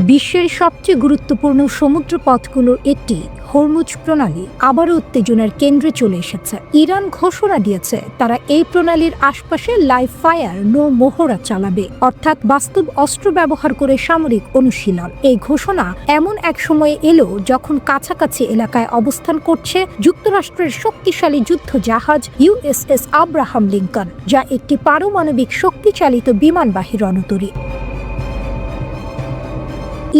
বিশ্বের সবচেয়ে গুরুত্বপূর্ণ সমুদ্রপথগুলোর একটি হরমুজ প্রণালী আবারও উত্তেজনার কেন্দ্রে চলে এসেছে। ইরান ঘোষণা দিয়েছে তারা এই প্রণালীর আশপাশে লাইভ ফায়ার নো মহড়া চালাবে, অর্থাৎ বাস্তব অস্ত্র ব্যবহার করে সামরিক অনুশীলন। এই ঘোষণা এমন এক সময়ে এলো যখন কাছাকাছি এলাকায় অবস্থান করছে যুক্তরাষ্ট্রের শক্তিশালী যুদ্ধ জাহাজ ইউএসএস আব্রাহাম লিঙ্কন, যা একটি পারমাণবিক শক্তিচালিত বিমানবাহী রণতরী।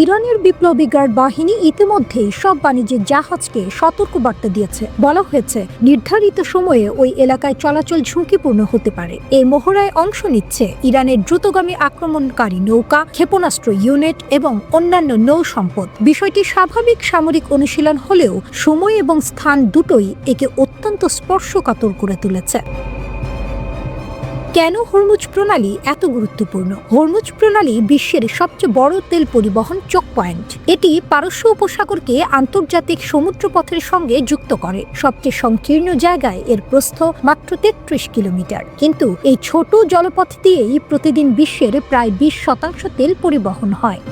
ইরানের বিপ্লবী গার্ড বাহিনী ইতিমধ্যেই সব বাণিজ্যিক জাহাজকে সতর্কবার্তা দিয়েছে। বলা হয়েছে নির্ধারিত সময়ে ওই এলাকায় চলাচল ঝুঁকিপূর্ণ হতে পারে। এই মহড়ায় অংশ নিচ্ছে ইরানের দ্রুতগামী আক্রমণকারী নৌকা, ক্ষেপণাস্ত্র ইউনিট এবং অন্যান্য নৌ সম্পদ। বিষয়টি স্বাভাবিক সামরিক অনুশীলন হলেও সময় এবং স্থান দুটোই একে অত্যন্ত স্পর্শকাতর করে তুলেছে। কেন হরমুজ প্রণালী এত গুরুত্বপূর্ণ? হরমুজ প্রণালী বিশ্বের সবচেয়ে বড় তেল পরিবহন চোক পয়েন্ট। এটি পারস্য উপসাগরকে আন্তর্জাতিক সমুদ্রপথের সঙ্গে যুক্ত করে। সবচেয়ে সংকীর্ণ জায়গায় এর প্রস্থ মাত্র ৩৩ কিলোমিটার, কিন্তু এই ছোট জলপথ দিয়েই প্রতিদিন বিশ্বের প্রায় ২০% তেল পরিবহন হয়।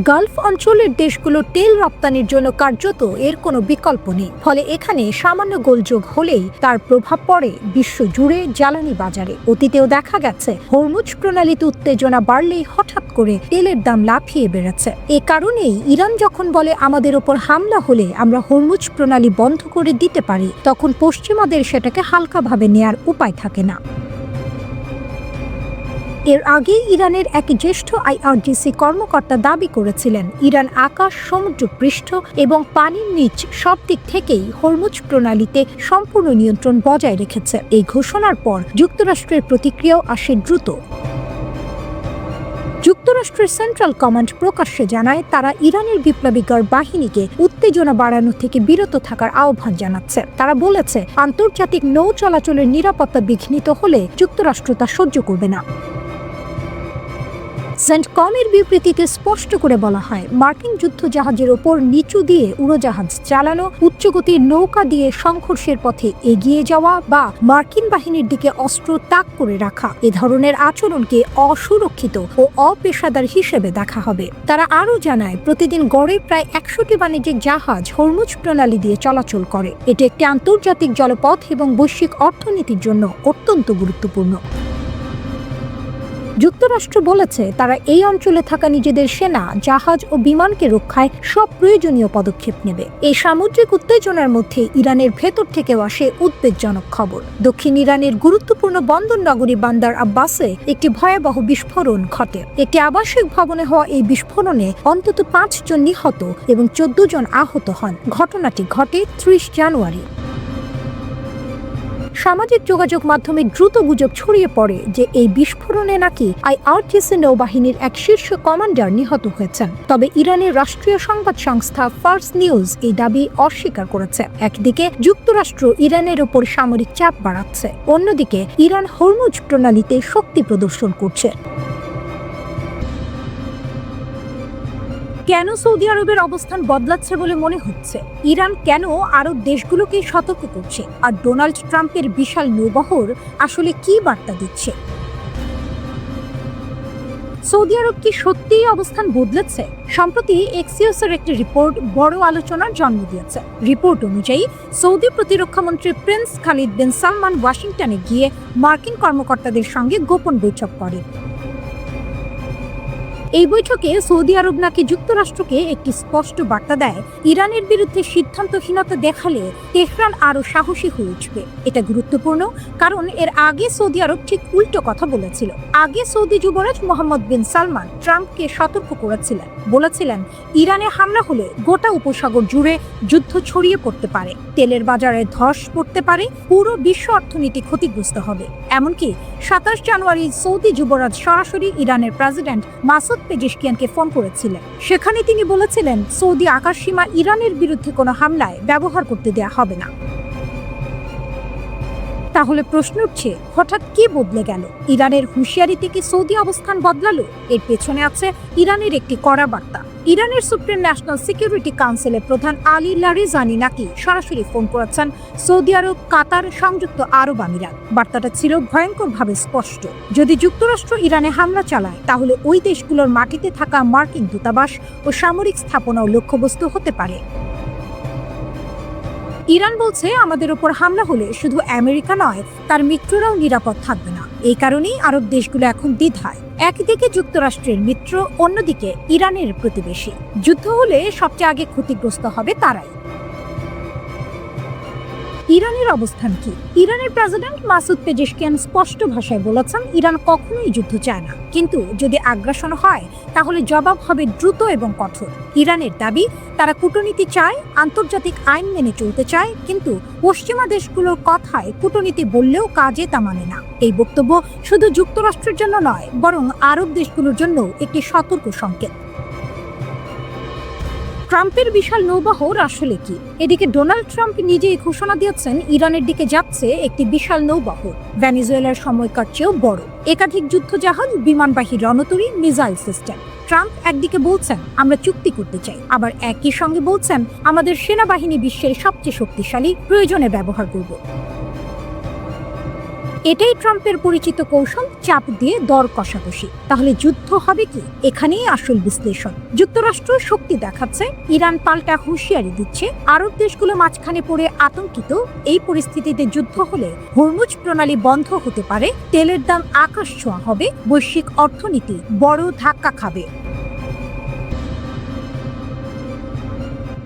গালফ অঞ্চলের দেশগুলোর তেল রপ্তানির জন্য কার্যত এর কোনো বিকল্প নেই। ফলে এখানে সামান্য গোলযোগ হলেই তার প্রভাব পড়ে বিশ্ব জুড়ে জ্বালানি বাজারে। অতীতেও দেখা গেছে হরমুজ প্রণালীতে উত্তেজনা বাড়লেই হঠাৎ করে তেলের দাম লাফিয়ে বেড়েছে। এ কারণেই ইরান যখন বলে আমাদের ওপর হামলা হলে আমরা হরমুজ প্রণালী বন্ধ করে দিতে পারি, তখন পশ্চিমাদের সেটাকে হালকাভাবে নেয়ার উপায় থাকে না। এর আগে ইরানের এক জ্যেষ্ঠ আইআরজিসি কর্মকর্তা দাবি করেছিলেন ইরান আকাশ, সমুদ্র পৃষ্ঠ এবং পানির নিচ সব দিক থেকেই হরমুজ প্রণালীতে সম্পূর্ণ নিয়ন্ত্রণ বজায় রেখেছে। এই ঘোষণার পর যুক্তরাষ্ট্রের প্রতিক্রিয়াও আসে দ্রুত। যুক্তরাষ্ট্রের সেন্ট্রাল কমান্ড প্রকাশ্যে জানায় তারা ইরানের বিপ্লবী গার্ড বাহিনীকে উত্তেজনা বাড়ানো থেকে বিরত থাকার আহ্বান জানাচ্ছে। তারা বলেছে আন্তর্জাতিক নৌ চলাচলের নিরাপত্তা বিঘ্নিত হলে যুক্তরাষ্ট্র তা সহ্য করবে না। সেন্টকমের বিবৃতিতে স্পষ্ট করে বলা হয়, মার্কিন যুদ্ধ জাহাজের ওপর নিচু দিয়ে উড়োজাহাজ চালানো, উচ্চগতির নৌকা দিয়ে সংঘর্ষের পথে এগিয়ে যাওয়া বা মার্কিন বাহিনীর দিকে অস্ত্র তাক করে রাখা, এ ধরনের আচরণকে অসুরক্ষিত ও অপেশাদার হিসেবে দেখা হবে। তারা আরও জানায় প্রতিদিন গড়ে প্রায় ১০০টি বাণিজ্যিক জাহাজ হরমুজ প্রণালী দিয়ে চলাচল করে। এটি একটি আন্তর্জাতিক জলপথ এবং বৈশ্বিক অর্থনীতির জন্য অত্যন্ত গুরুত্বপূর্ণ। যুক্তরাষ্ট্র বলেছে তারা এই অঞ্চলে থাকা নিজেদের সেনা, জাহাজ ও বিমানকে রক্ষায় সব প্রয়োজনীয় পদক্ষেপ নেবে। এই সামুদ্রিক উত্তেজনার মধ্যে ইরানের ভেতর থেকেও আসে উদ্বেগজনক খবর। দক্ষিণ ইরানের গুরুত্বপূর্ণ বন্দর নগরী বান্দার আব্বাসে একটি ভয়াবহ বিস্ফোরণ ঘটে। একটি আবাসিক ভবনে হওয়া এই বিস্ফোরণে অন্তত ৫ জন নিহত এবং ১৪ জন আহত হন। ঘটনাটি ঘটে ৩০ জানুয়ারি। সামাজিক যোগাযোগ মাধ্যমে দ্রুত গুজব ছড়িয়ে পড়ে যে এই বিস্ফোরণে নাকি আইআরজিসি নৌবাহিনীর এক শীর্ষ কমান্ডার নিহত হয়েছেন। তবে ইরানের রাষ্ট্রীয় সংবাদ সংস্থা ফার্স নিউজ এই দাবি অস্বীকার করেছে। একদিকে যুক্তরাষ্ট্র ইরানের ওপর সামরিক চাপ বাড়াচ্ছে, অন্যদিকে ইরান হরমুজ প্রণালীতে শক্তি প্রদর্শন করছে। কেন সৌদি আরবের অবস্থান বদলাচ্ছে বলে মনে হচ্ছে? ইরান কেন আরব দেশগুলোকে সতর্ক করছে? আর ডোনাল্ড ট্রাম্পের বিশাল নৌবহর আসলে কি বার্তা দিচ্ছে? সৌদি আরব কি সত্যিই অবস্থান বদলেছে? সম্প্রতি এক্সিওসের একটি রিপোর্ট বড় আলোচনার জন্ম দিয়েছে। রিপোর্ট অনুযায়ী সৌদি প্রতিরক্ষামন্ত্রী প্রিন্স খালিদ বিন সালমান ওয়াশিংটনে গিয়ে মার্কিন কর্মকর্তাদের সঙ্গে গোপন বৈঠক করেন। এই বৈঠকে সৌদি আরব নাকি যুক্তরাষ্ট্রকে একটি স্পষ্ট বার্তা দেয়, ইরানের বিরুদ্ধে সিদ্ধান্তহীনতা দেখালে তেহরান আরও সাহসী হয়ে উঠবে। এটা গুরুত্বপূর্ণ কারণ এর আগে সৌদি আরব ঠিক উল্টো কথা বলেছিল। আগে সৌদি যুবরাজ মোহাম্মদ বিন সালমান ট্রাম্পকে সতর্ক করেছিলেন, বলেছিলেন ইরানে হামলা হলে গোটা উপসাগর জুড়ে যুদ্ধ ছড়িয়ে পড়তে পারে, তেলের বাজারে ধস পড়তে পারে, পুরো বিশ্ব অর্থনীতি ক্ষতিগ্রস্ত হবে। এমনকি ২৭ জানুয়ারি সৌদি যুবরাজ সরাসরি ইরানের প্রেসিডেন্ট মাসুদ পেজেশকিয়ানকে ফোন করেছিলেন। সেখানে তিনি বলেছিলেন সৌদি আকাশসীমা ইরানের বিরুদ্ধে কোনো হামলায় ব্যবহার করতে দেয়া হবে না। তাহলে প্রশ্ন উঠছে, হঠাৎ কি বদলে গেল? ইরানের হুঁশিয়ারিতে কি সৌদি অবস্থান বদলালো? এর পেছনে আছে ইরানের একটি কড়া বার্তা। ইরানের সুপ্রিম ন্যাশনাল সিকিউরিটি কাউন্সিলের প্রধান আলী লারিজানি নাকি সরাসরি ফোন করেছেন সৌদি আরব, কাতার, সংযুক্ত আরব আমিরাত। বার্তাটা ছিল ভয়ঙ্করভাবে স্পষ্ট। যদি যুক্তরাষ্ট্র ইরানে হামলা চালায়, তাহলে ওই দেশগুলোর মাটিতে থাকা মার্কিন দূতাবাস ও সামরিক স্থাপনাও লক্ষ্যবস্তু হতে পারে। ইরান বলছে, আমাদের ওপর হামলা হলে শুধু আমেরিকা নয়, তার মিত্ররাও নিরাপদ থাকবে না। এই কারণেই আরব দেশগুলো এখন দ্বিধায়। একদিকে যুক্তরাষ্ট্রের মিত্র, অন্যদিকে ইরানের প্রতিবেশী। যুদ্ধ হলে সবচেয়ে আগে ক্ষতিগ্রস্ত হবে তারাই। ইরানের অবস্থান কি? ইরানের প্রেসিডেন্ট মাসুদ পেজেশকিয়ান স্পষ্ট ভাষায় বলেছেন, ইরান কখনোই যুদ্ধ চায় না, কিন্তু যদি আগ্রাসন হয় তাহলে জবাব হবে দ্রুত এবং কঠোর। ইরানের দাবি, তারা কূটনীতি চায়, আন্তর্জাতিক আইন মেনে চলতে চায়, কিন্তু পশ্চিমা দেশগুলোর কথায় কূটনীতি বললেও কাজে তা মানে না। এই বক্তব্য শুধু যুক্তরাষ্ট্রের জন্য নয়, বরং আরব দেশগুলোর জন্য একটি সতর্ক সংকেত। ট্রাম্পের বিশাল নৌবহর আসলে কি? এদিকে ডোনাল্ড ট্রাম্প নিজেই ঘোষণা দিয়েছেন, ইরানের দিকে যাচ্ছে একটি বিশাল নৌবহর, ভেনেজুয়েলার সময়কার চেয়েও বড়। একাধিক যুদ্ধজাহাজ, বিমানবাহী রণতরী, মিসাইল সিস্টেম। ট্রাম্প একদিকে বলছেন, আমরা চুক্তি করতে চাই, আবার একই সঙ্গে বলছেন, আমাদের সেনাবাহিনী বিশ্বের সবচেয়ে শক্তিশালী, প্রয়োজনে ব্যবহার করব। এটাই ট্রাম্পের পরিচিত কৌশল, চাপ দিয়ে দর কষাকষি। তাহলে যুদ্ধ হবে কি? এখানেই আসল বিশ্লেষণ। যুক্তরাষ্ট্র শক্তি দেখাচ্ছে, ইরান পাল্টা হুঁশিয়ারি দিচ্ছে, আরব দেশগুলো মাঝখানে পড়ে আতঙ্কিত। এই পরিস্থিতিতে যুদ্ধ হলে হরমুজ প্রণালী বন্ধ হতে পারে, তেলের দাম আকাশ ছোঁয়া হবে, বৈশ্বিক অর্থনীতি বড় ধাক্কা খাবে।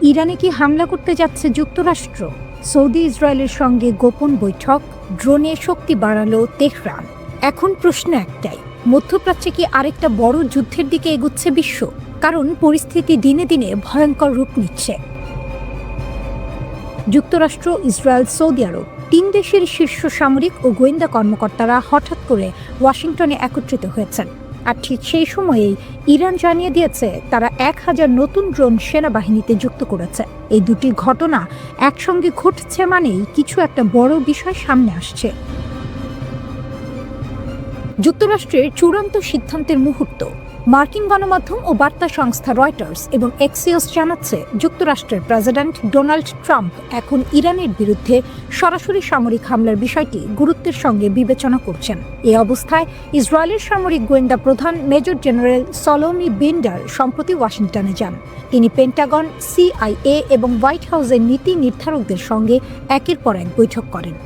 ইরানে কি হামলা করতে যাচ্ছে যুক্তরাষ্ট্র? সৌদি ইসরায়েলের সঙ্গে গোপন বৈঠক, ড্রোনে শক্তি বাড়ালো তেহরান। এখন প্রশ্ন একটাই, মধ্যপ্রাচ্যে কি আরেকটা বড় যুদ্ধের দিকে এগুচ্ছে বিশ্ব? কারণ পরিস্থিতি দিনে দিনে ভয়ঙ্কর রূপ নিচ্ছে। যুক্তরাষ্ট্র, ইসরায়েল, সৌদি আরব, তিন দেশের শীর্ষ সামরিক ও গোয়েন্দা কর্মকর্তারা হঠাৎ করে ওয়াশিংটনে একত্রিত হয়েছেন। আর ঠিক সেই সময়েই ইরান জানিয়ে দিয়েছে, তারা 1000 নতুন ড্রোন সেনাবাহিনীতে যুক্ত করেছে। এই দুটি ঘটনা একসঙ্গে ঘটছে মানেই কিছু একটা বড় বিষয় সামনে আসছে। যুক্তরাষ্ট্রের চূড়ান্ত সিদ্ধান্তের মুহূর্ত। মার্কিন গণমাধ্যম ও বার্তা সংস্থা রয়টার্স এবং এক্সিওস জানাচ্ছে, যুক্তরাষ্ট্রের প্রেসিডেন্ট ডোনাল্ড ট্রাম্প এখন ইরানের বিরুদ্ধে সরাসরি সামরিক হামলার বিষয়টি গুরুত্বের সঙ্গে বিবেচনা করছেন। এই অবস্থায় ইসরায়েলের সামরিক গোয়েন্দা প্রধান মেজর জেনারেল সলোমি বিন্ডার সম্প্রতি ওয়াশিংটনে যান। তিনি পেন্টাগন, CIA এবং হোয়াইট হাউসের নীতি নির্ধারকদের সঙ্গে একের পর এক বৈঠক করেন।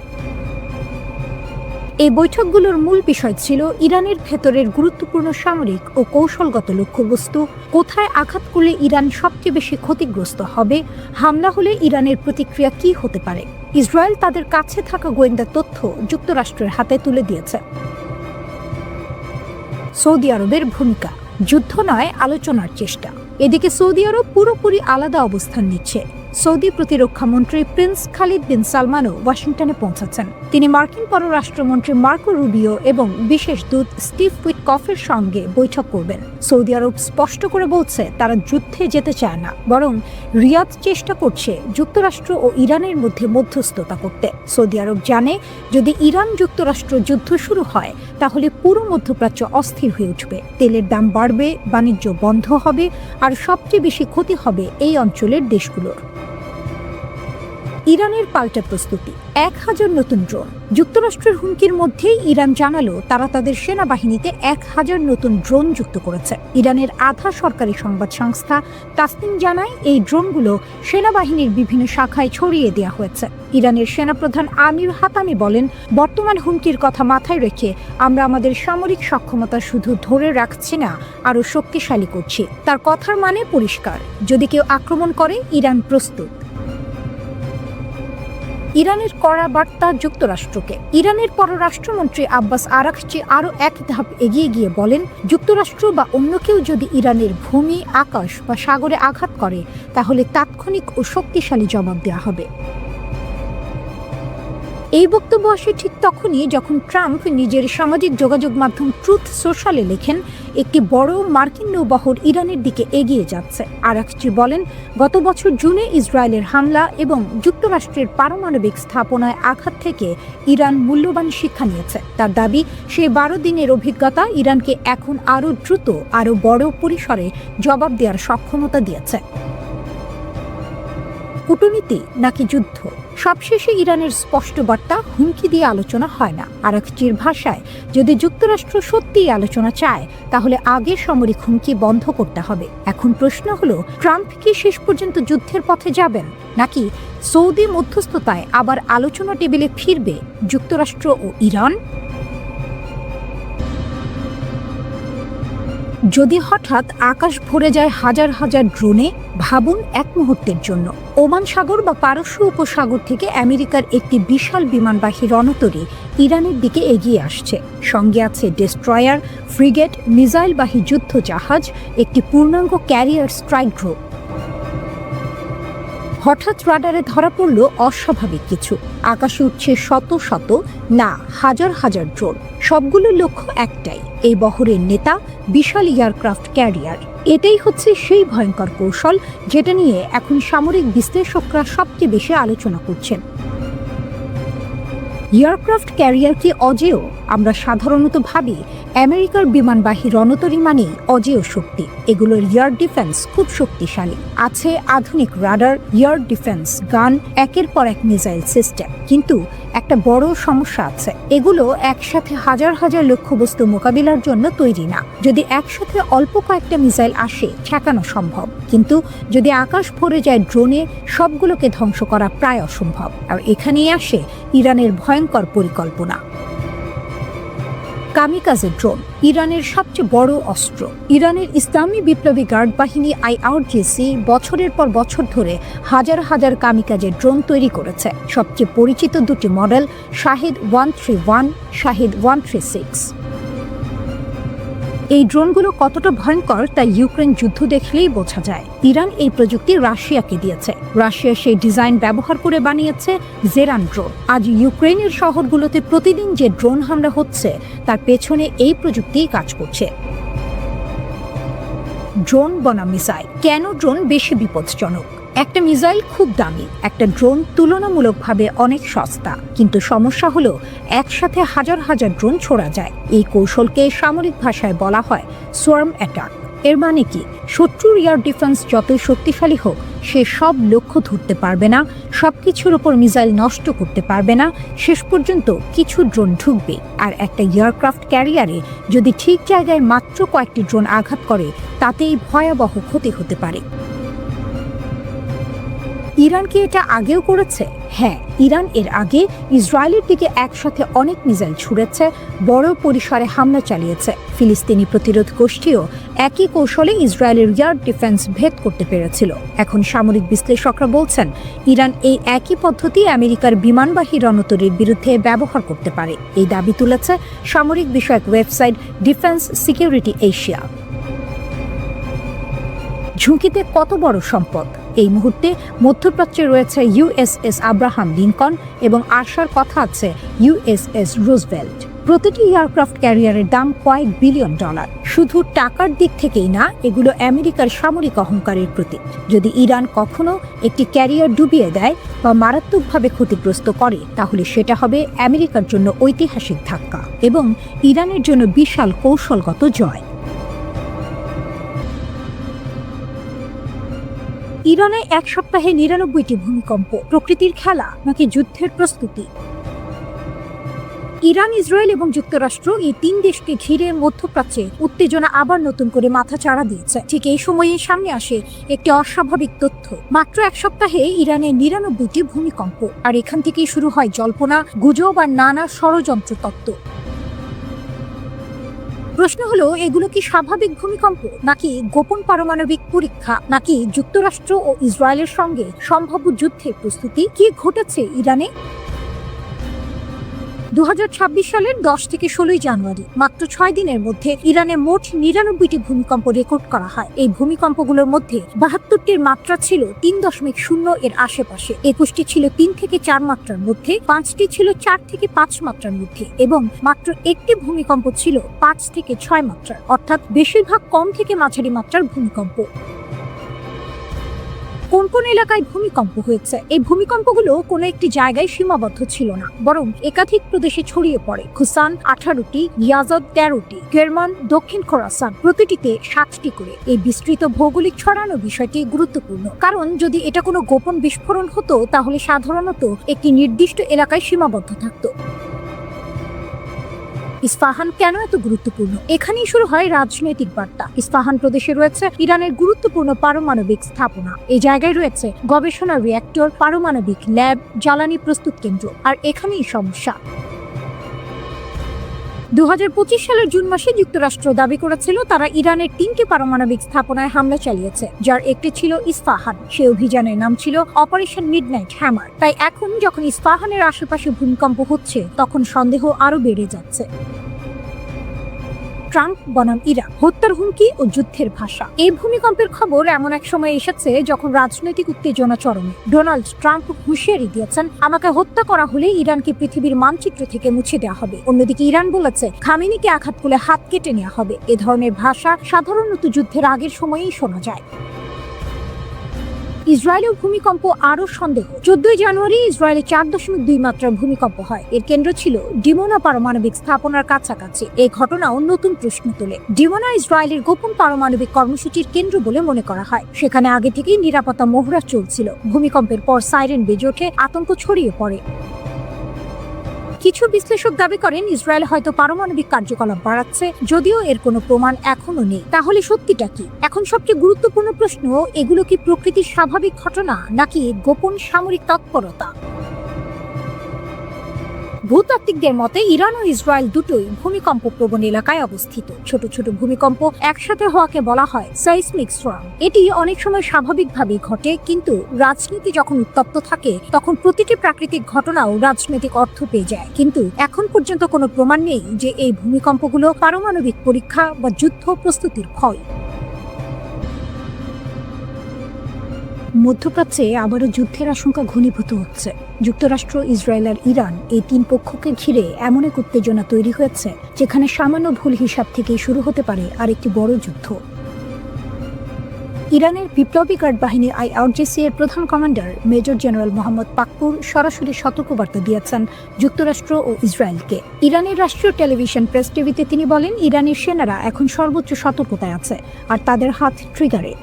এই বৈঠকগুলোর মূল বিষয় ছিল ইরানের ভেতরের গুরুত্বপূর্ণ সামরিক ও কৌশলগত লক্ষ্যবস্তু, কোথায় আঘাত করলে ইরান সবচেয়ে বেশি ক্ষতিগ্রস্ত হবে, হামলা হলে ইরানের প্রতিক্রিয়া কি হতে পারে। ইসরায়েল তাদের কাছে থাকা গোয়েন্দা তথ্য যুক্তরাষ্ট্রের হাতে তুলে দিয়েছে। সৌদি আরবের ভূমিকা, যুদ্ধ নয়, আলোচনার চেষ্টা। এদিকে সৌদি আরব পুরোপুরি আলাদা অবস্থান নিচ্ছে। সৌদি প্রতিরক্ষা মন্ত্রী প্রিন্স খালিদ বিন সালমানও ওয়াশিংটনে পৌঁছাচ্ছেন। তিনি মার্কিন পররাষ্ট্রমন্ত্রী মার্কো রুবিও এবং বিশেষ দূত স্টিভ উইটকফের সঙ্গে বৈঠক করবেন। সৌদি আরব স্পষ্ট করে বলছে, তারা যুদ্ধে যেতে চায় না, বরং রিয়াদ চেষ্টা করছে যুক্তরাষ্ট্র ও ইরানের মধ্যে মধ্যস্থতা করতে। সৌদি আরব জানে, যদি ইরান যুক্তরাষ্ট্র যুদ্ধ শুরু হয়, তাহলে পুরো মধ্যপ্রাচ্য অস্থির হয়ে উঠবে, তেলের দাম বাড়বে, বাণিজ্য বন্ধ হবে, আর সবচেয়ে বেশি ক্ষতি হবে এই অঞ্চলের দেশগুলোর। ইরানের পাল্টা প্রস্তুতি, 1000 নতুন ড্রোন। যুক্তরাষ্ট্রের হুমকির মধ্যেই ইরান জানালো, তারা তাদের সেনাবাহিনীতে 1000 নতুন ড্রোন যুক্ত করেছে। ইরানের আধা সরকারি সংবাদ সংস্থা তাসনিম জানায়, এই ড্রোনগুলো সেনাবাহিনীর বিভিন্ন শাখায় ছড়িয়ে দেওয়া হয়েছে। ইরানের সেনাপ্রধান আমির হাতামি বলেন, বর্তমান হুমকির কথা মাথায় রেখে আমরা আমাদের সামরিক সক্ষমতা শুধু ধরে রাখছি না, আরও শক্তিশালী করছি। তার কথার মানে পরিষ্কার, যদি কেউ আক্রমণ করে, ইরান প্রস্তুত। ইরানের কড়া বার্তা যুক্তরাষ্ট্রকে। ইরানের পররাষ্ট্রমন্ত্রী আব্বাস আরাকচি আরও এক ধাপ এগিয়ে গিয়ে বলেন, যুক্তরাষ্ট্র বা অন্য কেউ যদি ইরানের ভূমি, আকাশ বা সাগরে আঘাত করে, তাহলে তাৎক্ষণিক ও শক্তিশালী জবাব দেওয়া হবে। এই বক্তব্য আসে ঠিক তখনই যখন ট্রাম্প নিজের সামাজিক যোগাযোগ মাধ্যম ট্রুথ সোশ্যালে লেখেন একটি বড় মার্কিন নৌবহর ইরানের দিকে এগিয়ে যাচ্ছে। আরাকচি বলেন, গত বছর জুনে ইসরায়েলের হামলা এবং যুক্তরাষ্ট্রের পারমাণবিক স্থাপনায় আঘাত থেকে ইরান মূল্যবান শিক্ষা নিয়েছে। তার দাবি, সেই 12 দিনের অভিজ্ঞতা ইরানকে এখন আরও দ্রুত আরও বড় পরিসরে জবাব দেওয়ার সক্ষমতা দিয়েছে। কূটনীতি নাকি যুদ্ধ? সবশেষে ইরানের স্পষ্ট বার্তা, হুমকি দিয়ে আলোচনা হয় না। আরাকচির ভাষায়, যদি যুক্তরাষ্ট্র সত্যিই আলোচনা চায় তাহলে আগে সামরিক হুমকি বন্ধ করতে হবে। এখন প্রশ্ন হলো, ট্রাম্প কি শেষ পর্যন্ত যুদ্ধের পথে যাবেন, নাকি সৌদি মধ্যস্থতায় আবার আলোচনা টেবিলে ফিরবে যুক্তরাষ্ট্র ও ইরান? যদি হঠাৎ আকাশ ভরে যায় হাজার হাজার ড্রোনে, ভাবুন এক মুহূর্তের জন্য ওমান সাগর বা পারস্য উপসাগর থেকে আমেরিকার একটি বিশাল বিমানবাহী রণতরী ইরানের দিকে এগিয়ে আসছে। সঙ্গে আছে ডেস্ট্রয়ার, ফ্রিগেট, মিসাইলবাহী যুদ্ধ জাহাজ, একটি পূর্ণাঙ্গ ক্যারিয়ার স্ট্রাইক গ্রুপ। হঠাৎ রাডারে ধরা পড়ল অস্বাভাবিক কিছু। আকাশে উঠছে শত শত, না হাজার হাজার ড্রোন। সবগুলোর লক্ষ্য একটাই, এই বহরের নেতা, বিশাল এয়ারক্রাফট ক্যারিয়ার। এটাই হচ্ছে সেই ভয়ঙ্কর কৌশল যেটা নিয়ে এখন সামরিক বিশ্লেষকরা সবচেয়ে বেশি আলোচনা করছেন। এয়ারক্রাফট ক্যারিয়ার কি অজেয়? আমরা সাধারণত ভাবি আমেরিকার বিমানবাহী রণতরী মানেই অজেয় শক্তি। এগুলোর এয়ার ডিফেন্স খুব শক্তিশালী, আছে আধুনিক রাডার, এয়ার ডিফেন্স গান, একের পর এক মিসাইল সিস্টেম। কিন্তু একটা বড় সমস্যা আছে, এগুলো একসাথে হাজার হাজার লক্ষ্যবস্তু মোকাবিলার জন্য তৈরি না। যদি একসাথে অল্প কয়েকটা মিসাইল আসে, ঠেকানো সম্ভব, কিন্তু যদি আকাশ ভরে যায় ড্রোনে, সবগুলোকে ধ্বংস করা প্রায় অসম্ভব। আর এখানেই আসে ইরানের ভয়ঙ্কর পরিকল্পনা। কামিকাজে ড্রোন ইরানের সবচেয়ে বড় অস্ত্র। ইরানের ইসলামী বিপ্লবী গার্ড বাহিনী IRGC বছরের পর বছর ধরে হাজার হাজার কামিকাজে ড্রোন তৈরি করেছে। সবচেয়ে পরিচিত দুটি মডেল শাহিদ 131, শাহিদ 136। এই ড্রোনগুলো কতটা ভয়ঙ্কর তা ইউক্রেন যুদ্ধ দেখলেই বোঝা যায়। ইরান এই প্রযুক্তি রাশিয়াকে দিয়েছে। রাশিয়া সেই ডিজাইন ব্যবহার করে বানিয়েছে জেরান ড্রোন। আজ ইউক্রেনের শহরগুলোতে প্রতিদিন যে ড্রোন হামলা হচ্ছে তার পেছনে এই প্রযুক্তিই কাজ করছে। ড্রোন বনাম মিসাইল। কেন ড্রোন বেশি বিপজ্জনক? একটা মিসাইল খুব দামি, একটা ড্রোন তুলনামূলকভাবে অনেক সস্তা। কিন্তু সমস্যা হলো একসাথে হাজার হাজার ড্রোন ছোড়া যায়। এই কৌশলকে সামরিক ভাষায় বলা হয় সোয়ার্ম অ্যাটাক। এর মানে কি, শত্রুর এয়ার ডিফেন্স যতই শক্তিশালী হোক, সে সব লক্ষ্য ধরতে পারবে না, সবকিছুর উপর মিসাইল নষ্ট করতে পারবে না। শেষ পর্যন্ত কিছু ড্রোন ঢুকবে। আর একটা এয়ারক্রাফট ক্যারিয়ারে যদি ঠিক জায়গায় মাত্র কয়েকটি ড্রোন আঘাত করে, তাতেই ভয়াবহ ক্ষতি হতে পারে। ইরান কি এটা আগেও করেছে? হ্যাঁ, ইরান এর আগে ইসরায়েলের দিকে একসাথে অনেক মিসাইল ছুড়েছে, বড় পরিসরে হামলা চালিয়েছে। ফিলিস্তিনি প্রতিরোধ গোষ্ঠীও একই কৌশলে ইসরায়েলের এয়ার ডিফেন্স ভেদ করতে পেরেছিল। এখন সামরিক বিশ্লেষকরা বলছেন, ইরান এই একই পদ্ধতি আমেরিকার বিমানবাহী রণতরীর বিরুদ্ধে ব্যবহার করতে পারে। এই দাবি তুলেছে সামরিক বিষয়ক ওয়েবসাইট ডিফেন্স সিকিউরিটি এশিয়া। ঝুঁকিতে কত বড় সম্পদ? এই মুহূর্তে মধ্যপ্রাচ্যে রয়েছে USS আব্রাহাম লিঙ্কন এবং আসার কথা আছে USS রুজভেল্ট। প্রতিটি এয়ারক্রাফট ক্যারিয়ারের দাম কয়েক বিলিয়ন ডলার। শুধু টাকার দিক থেকেই না, এগুলো আমেরিকার সামরিক অহংকারের প্রতীক। যদি ইরান কখনো একটি ক্যারিয়ার ডুবিয়ে দেয় বা মারাত্মকভাবে ক্ষতিগ্রস্ত করে, তাহলে সেটা হবে আমেরিকার জন্য ঐতিহাসিক ধাক্কা এবং ইরানের জন্য বিশাল কৌশলগত জয়। ইরানে এক সপ্তাহে 99টি ভূমিকম্প। প্রকৃতির খেলা নাকি যুদ্ধের প্রস্তুতি? ইরান, ইসরায়েল এবং যুক্তরাষ্ট্র এই তিন দেশকে ঘিরে মধ্যপ্রাচ্যে উত্তেজনা আবার নতুন করে মাথাচাড়া দিয়েছে। ঠিক এই সময়ে সামনে আসে একটি অস্বাভাবিক তথ্য। মাত্র এক সপ্তাহে ইরানে 99টি ভূমিকম্প। আর এখান থেকেই শুরু হয় জল্পনা, গুজব আর নানা ষড়যন্ত্র তত্ত্ব। প্রশ্ন হলো, এগুলো কি স্বাভাবিক ভূমিকম্প, নাকি গোপন পারমাণবিক পরীক্ষা, নাকি যুক্তরাষ্ট্র ও ইসরায়েলের সঙ্গে সম্ভাব্য যুদ্ধের প্রস্তুতি? কি ঘটেছে ইরানে? সালের 10 থেকে 16 জানুয়ারি মাত্র 6 দিনের মধ্যে ইরানে মোট 99টি ভূমিকম্প রেকর্ড করা হয়। এই ভূমিকম্পগুলোর মধ্যে 72টির মাত্রা ছিল 3.0 এর আশেপাশে, 21টি ছিল 3 থেকে 4 মাত্রার মধ্যে, 5টি ছিল 4 থেকে 5 মাত্রার মধ্যে এবং মাত্র একটি ভূমিকম্প ছিল 5 থেকে 6 মাত্রার, অর্থাৎ বেশিরভাগ কম থেকে মাঝারি মাত্রার ভূমিকম্প। কোন কোন এলাকায় ভূমিকম্প হয়েছে? এই ভূমিকম্পগুলো কোনো একটি জায়গায় সীমাবদ্ধ ছিল না, বরং একাধিক প্রদেশে ছড়িয়ে পড়ে। খুসান 18টি, ইয়াজদ 13টি, কেরমান, দক্ষিণ খোরাসান প্রতিটিতে 7টি করে। এই বিস্তৃত ভৌগোলিক ছড়ানো বিষয়টি গুরুত্বপূর্ণ, কারণ যদি এটা কোনো গোপন বিস্ফোরণ হতো তাহলে সাধারণত একটি নির্দিষ্ট এলাকায় সীমাবদ্ধ থাকতো। ইস্পাহান কেন এত গুরুত্বপূর্ণ? এখানেই শুরু হয় রাজনৈতিক বার্তা। ইস্পাহান প্রদেশে রয়েছে ইরানের গুরুত্বপূর্ণ পারমাণবিক স্থাপনা। এই জায়গায় রয়েছে গবেষণা রিঅ্যাক্টর, পারমাণবিক ল্যাব, জ্বালানি প্রস্তুত কেন্দ্র। আর এখানেই সমস্যা। 2025 সালের জুন মাসে যুক্তরাষ্ট্র দাবি করেছিল তারা ইরানের 3টি পারমাণবিক স্থাপনায় হামলা চালিয়েছে, যার একটি ছিল ইস্পাহান। সেই অভিযানের নাম ছিল অপারেশন মিডনাইট হ্যামার। তাই এখন যখন ইস্পাহানের আশেপাশে ভূমিকম্প হচ্ছে তখন সন্দেহ আরো বেড়ে যাচ্ছে। ট্রাম্প বনাম ইরান, হত্যার হুমকি ও যুদ্ধের ভাষা। এই ভূমিকম্পের খবর এমন এক সময় এসেছে যখন রাজনৈতিক উত্তেজনা চরমে। ডোনাল্ড ট্রাম্প হুঁশিয়ারি দিয়েছেন, আমাকে হত্যা করা হলে ইরানকে পৃথিবীর মানচিত্র থেকে মুছে দেওয়া হবে। অন্যদিকে ইরান বলেছে খামেনিকে আঘাত করলে হাত কেটে নেওয়া হবে। এ ধরনের ভাষা সাধারণত যুদ্ধের আগের সময়েই শোনা যায়। ইসরায়েলেও ভূমিকম্প আরো সন্দেহ। 14 জানুয়ারি ইসরায়েলে 4.2 মাত্রার ভূমিকম্প হয়। এর কেন্দ্র ছিল ডিমোনা পারমাণবিক স্থাপনার কাছাকাছি। এই ঘটনাও নতুন প্রশ্ন তোলে। ডিমোনা ইসরায়েলের গোপন পারমাণবিক কর্মসূচির কেন্দ্র বলে মনে করা হয়। সেখানে আগে থেকেই নিরাপত্তা মহড়া চলছিল। ভূমিকম্পের পর সাইরেন বেজে ওঠে, আতঙ্ক ছড়িয়ে পড়ে। কিছু বিশ্লেষক দাবি করেন ইসরায়েল হয়তো পারমাণবিক কার্যকলাপ বাড়াচ্ছে, যদিও এর কোনো প্রমাণ এখনো নেই। তাহলে সত্যিটা কি? এখন সবচেয়ে গুরুত্বপূর্ণ প্রশ্ন, এগুলো কি প্রকৃতির স্বাভাবিক ঘটনা নাকি গোপন সামরিক তৎপরতা? ভূতাত্ত্বিকদের মতে ইরান ও ইসরায়েল দুটোই ভূমিকম্প প্রবণ এলাকায় অবস্থিত। ছোট ছোট ভূমিকম্প একসাথে হওয়াকে বলা হয় সাইসমিক স্টর্ম। এটি অনেক সময় স্বাভাবিকভাবেই ঘটে, কিন্তু রাজনীতি যখন উত্তপ্ত থাকে তখন প্রতিটি প্রাকৃতিক ঘটনাও রাজনৈতিক অর্থ পেয়ে যায়। কিন্তু এখন পর্যন্ত কোনো প্রমাণ নেই যে এই ভূমিকম্পগুলো পারমাণবিক পরীক্ষা বা যুদ্ধ প্রস্তুতির ফল। মধ্যপ্রাচ্যে আবারও যুদ্ধের আশঙ্কা ঘনীভূত হচ্ছে। যুক্তরাষ্ট্র, ইসরায়েল আর ইরান এই 3 পক্ষকে ঘিরে এমন এক উত্তেজনা তৈরি হয়েছে যেখানে সামান্য ভুল হিসাব থেকেই শুরু হতে পারে আরেকটি বড় যুদ্ধ। ইরানের বিপ্লবী গার্ড বাহিনী IRGC এর প্রধান commander major general Mohammad Pakpour সরাসরি সতর্কবার্তা দিয়েছেন যুক্তরাষ্ট্র ও ইসরায়েলকে। ইরানের রাষ্ট্রীয় টেলিভিশন প্রেস টিভিতে তিনি বলেন, ইরানের সেনারা এখন সর্বোচ্চ সতর্কতায় আছে আর তাদের হাত ট্রিগারে।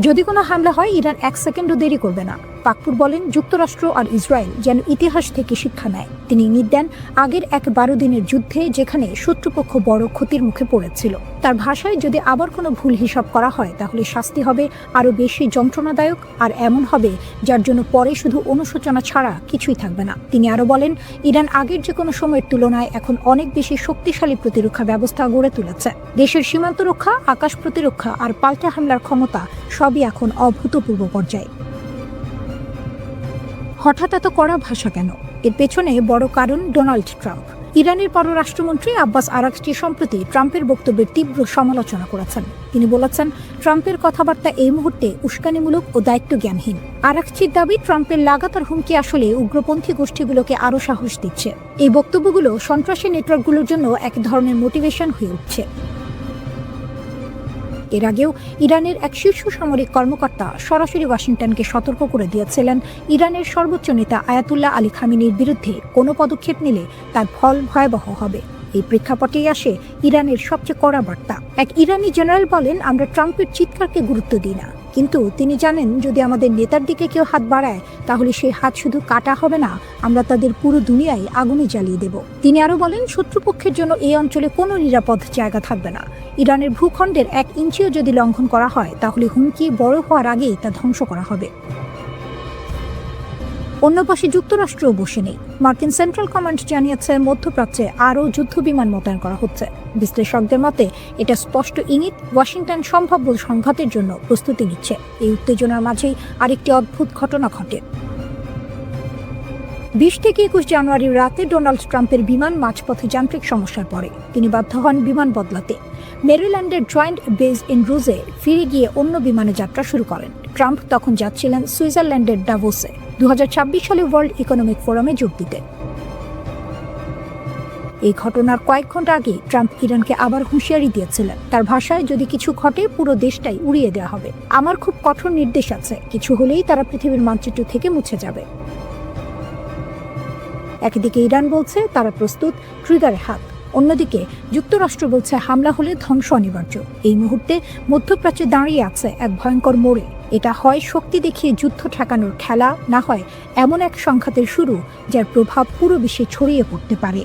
যদি কোনো হামলা হয় ইরান 1 সেকেন্ডও দেরি করবে না। পাকপুর বলেন, যুক্তরাষ্ট্র আর ইসরায়েল যেন ইতিহাস থেকে শিক্ষা নেয়। তিনি ইঙ্গিত দেন আগের 12 দিনের যুদ্ধে যেখানে শত্রুপক্ষ বড় ক্ষতির মুখে পড়েছিল। তার ভাষায়, যদি আবার কোনো ভুল হিসাব করা হয় তাহলে শাস্তি হবে আরও বেশি যন্ত্রণাদায়ক, আর এমন হবে যার জন্য পরে শুধু অনুশোচনা ছাড়া কিছুই থাকবে না। তিনি আরও বলেন, ইরান আগের যে কোনো সময়ের তুলনায় এখন অনেক বেশি শক্তিশালী প্রতিরক্ষা ব্যবস্থা গড়ে তুলেছে। দেশের সীমান্ত রক্ষা, আকাশ প্রতিরক্ষা আর পাল্টা হামলার ক্ষমতা সবই এখন অভূতপূর্ব পর্যায়ে। হঠাৎ এত কড়া ভাষা কেন? এর পেছনে বড় কারণ ডোনাল্ড ট্রাম্প। ইরানের পররাষ্ট্রমন্ত্রী আব্বাস আরাগচি সম্প্রতি ট্রাম্পের বক্তব্যের তীব্র সমালোচনা করেছেন। তিনি বলেছেন, ট্রাম্পের কথাবার্তা এই মুহূর্তে উস্কানিমূলক ও দায়িত্বজ্ঞানহীন। আরাগচির দাবি, ট্রাম্পের লাগাতার হুমকি আসলে উগ্রপন্থী গোষ্ঠীগুলোকে আরও সাহস দিচ্ছে। এই বক্তব্যগুলো সন্ত্রাসী নেটওয়ার্কগুলোর জন্য এক ধরনের মোটিভেশন হয়ে উঠছে। এর আগেও ইরানের এক শীর্ষ সামরিক কর্মকর্তা সরাসরি ওয়াশিংটনকে সতর্ক করে দিয়েছিলেন, ইরানের সর্বোচ্চ নেতা আয়াতুল্লাহ আলী খামেনির বিরুদ্ধে কোনো পদক্ষেপ নিলে তার ফল ভয়াবহ হবে। এই প্রেক্ষাপটেই আসে ইরানের সবচেয়ে কড়া বার্তা। এক ইরানি জেনারেল বলেন, আমরা ট্রাম্পের চিৎকারকে গুরুত্ব দিই না, কিন্তু তিনি জানেন যদি আমাদের নেতার দিকে কেউ হাত বাড়ায় তাহলে সেই হাত শুধু কাটা হবে না, আমরা তাদের পুরো দুনিয়ায় আগুনে জ্বালিয়ে দেব। তিনি আরও বলেন, শত্রুপক্ষের জন্য এই অঞ্চলে কোনো নিরাপদ জায়গা থাকবে না। ইরানের ভূখণ্ডের 1 ইঞ্চিও যদি লঙ্ঘন করা হয় তাহলে হুমকি বড় হওয়ার আগেই তা ধ্বংস করা হবে। অন্য পাশে যুক্তরাষ্ট্রও বসে নেই। মার্কিন সেন্ট্রাল কমান্ড জানিয়েছে মধ্যপ্রাচ্যে আরও যুদ্ধ বিমান মোতায়েন করা হচ্ছে। বিশ্লেষকদের মতে এটা স্পষ্ট ইঙ্গিত ওয়াশিংটন সম্ভাব্য সংঘাতের জন্য প্রস্তুতি নিচ্ছে। এই উত্তেজনার মাঝেই আরেকটি অদ্ভুত ঘটনা ঘটে। 20 থেকে 21 জানুয়ারির রাতে ডোনাল্ড ট্রাম্পের বিমান মাঝপথে যান্ত্রিক সমস্যার পরে তিনি বাধ্য হন বিমান বদলাতে। মেরিল্যান্ডের জয়েন্ট বেস ইন রুজে ফিরে গিয়ে অন্য বিমানে যাত্রা শুরু করেন। ট্রাম্প তখন যাচ্ছিলেন সুইজারল্যান্ডের ডাভোসে 2026 সালে ওয়ার্ল্ড ইকোনমিক ফোরামে যোগ দিতে। এই ঘটনার কয়েক ঘন্টা আগে ট্রাম্প ইরানকে আবার হুঁশিয়ারি দিয়েছিলেন। তার ভাষায়, যদি কিছু ঘটে পুরো দেশটাই উড়িয়ে দেওয়া হবে। আমার খুব কঠোর নির্দেশ আছে, কিছু হলেই তারা পৃথিবীর মানচিত্র থেকে মুছে যাবে। একদিকে ইরান বলছে তারা প্রস্তুত, ট্রিগারে হাত। অন্যদিকে যুক্তরাষ্ট্র বলছে হামলা হলে ধ্বংস অনিবার্য। এই মুহূর্তে মধ্যপ্রাচ্যে দাঁড়িয়ে আছে এক ভয়ঙ্কর মোড়ে। এটা হয় শক্তি দেখিয়ে যুদ্ধ ঠেকানোর খেলা, না হয় এমন এক সংঘাতের শুরু যার প্রভাব পুরো বিশ্বে ছড়িয়ে পড়তে পারে।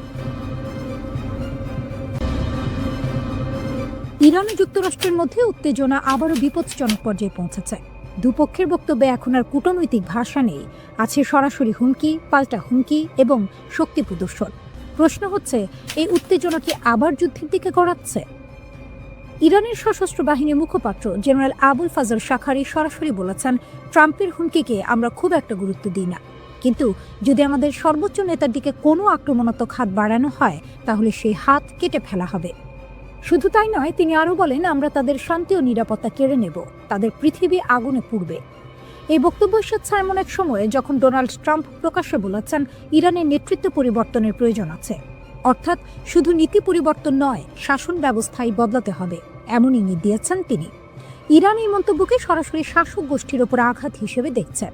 ইরান ও যুক্তরাষ্ট্রের মধ্যে উত্তেজনা আবারও বিপজ্জনক পর্যায়ে পৌঁছেছে। দুপক্ষের বক্তব্যে এখন আর কূটনৈতিক ভাষা নেই, আছে সরাসরি হুমকি, পাল্টা হুমকি এবং শক্তি প্রদর্শন। প্রশ্ন হচ্ছে, এই উত্তেজনা কি আবার যুদ্ধের দিকে গড়াচ্ছে? ইরানের সশস্ত্র বাহিনীর মুখপাত্র জেনারেল আবুল ফাজল শাখারি সরাসরি বলেছেন, ট্রাম্পের হুমকিকে আমরা খুব একটা গুরুত্ব দিই না, কিন্তু যদি আমাদের সর্বোচ্চ নেতার দিকে কোনো আক্রমণাত্মক হাত বাড়ানো হয় তাহলে সেই হাত কেটে ফেলা হবে। শুধু তাই নয়, তিনি আরও বলেন, আমরা তাদের শান্তি ও নিরাপত্তা কেড়ে নেব, তাদের পৃথিবী আগুনে পুড়বে। এই বক্তব্য এসেছে এমন এক সময়ে যখন ডোনাল্ড ট্রাম্প প্রকাশ্যে বলেছেন ইরানের নেতৃত্ব পরিবর্তনের প্রয়োজন আছে। অর্থাৎ শুধু নীতি পরিবর্তন নয়, শাসন ব্যবস্থাই বদলাতে হবে, এমন ইঙ্গিত দিয়েছেন তিনি। ইরান এই মন্তব্যকে সরাসরি শাসক গোষ্ঠীর ওপর আঘাত হিসেবে দেখছেন।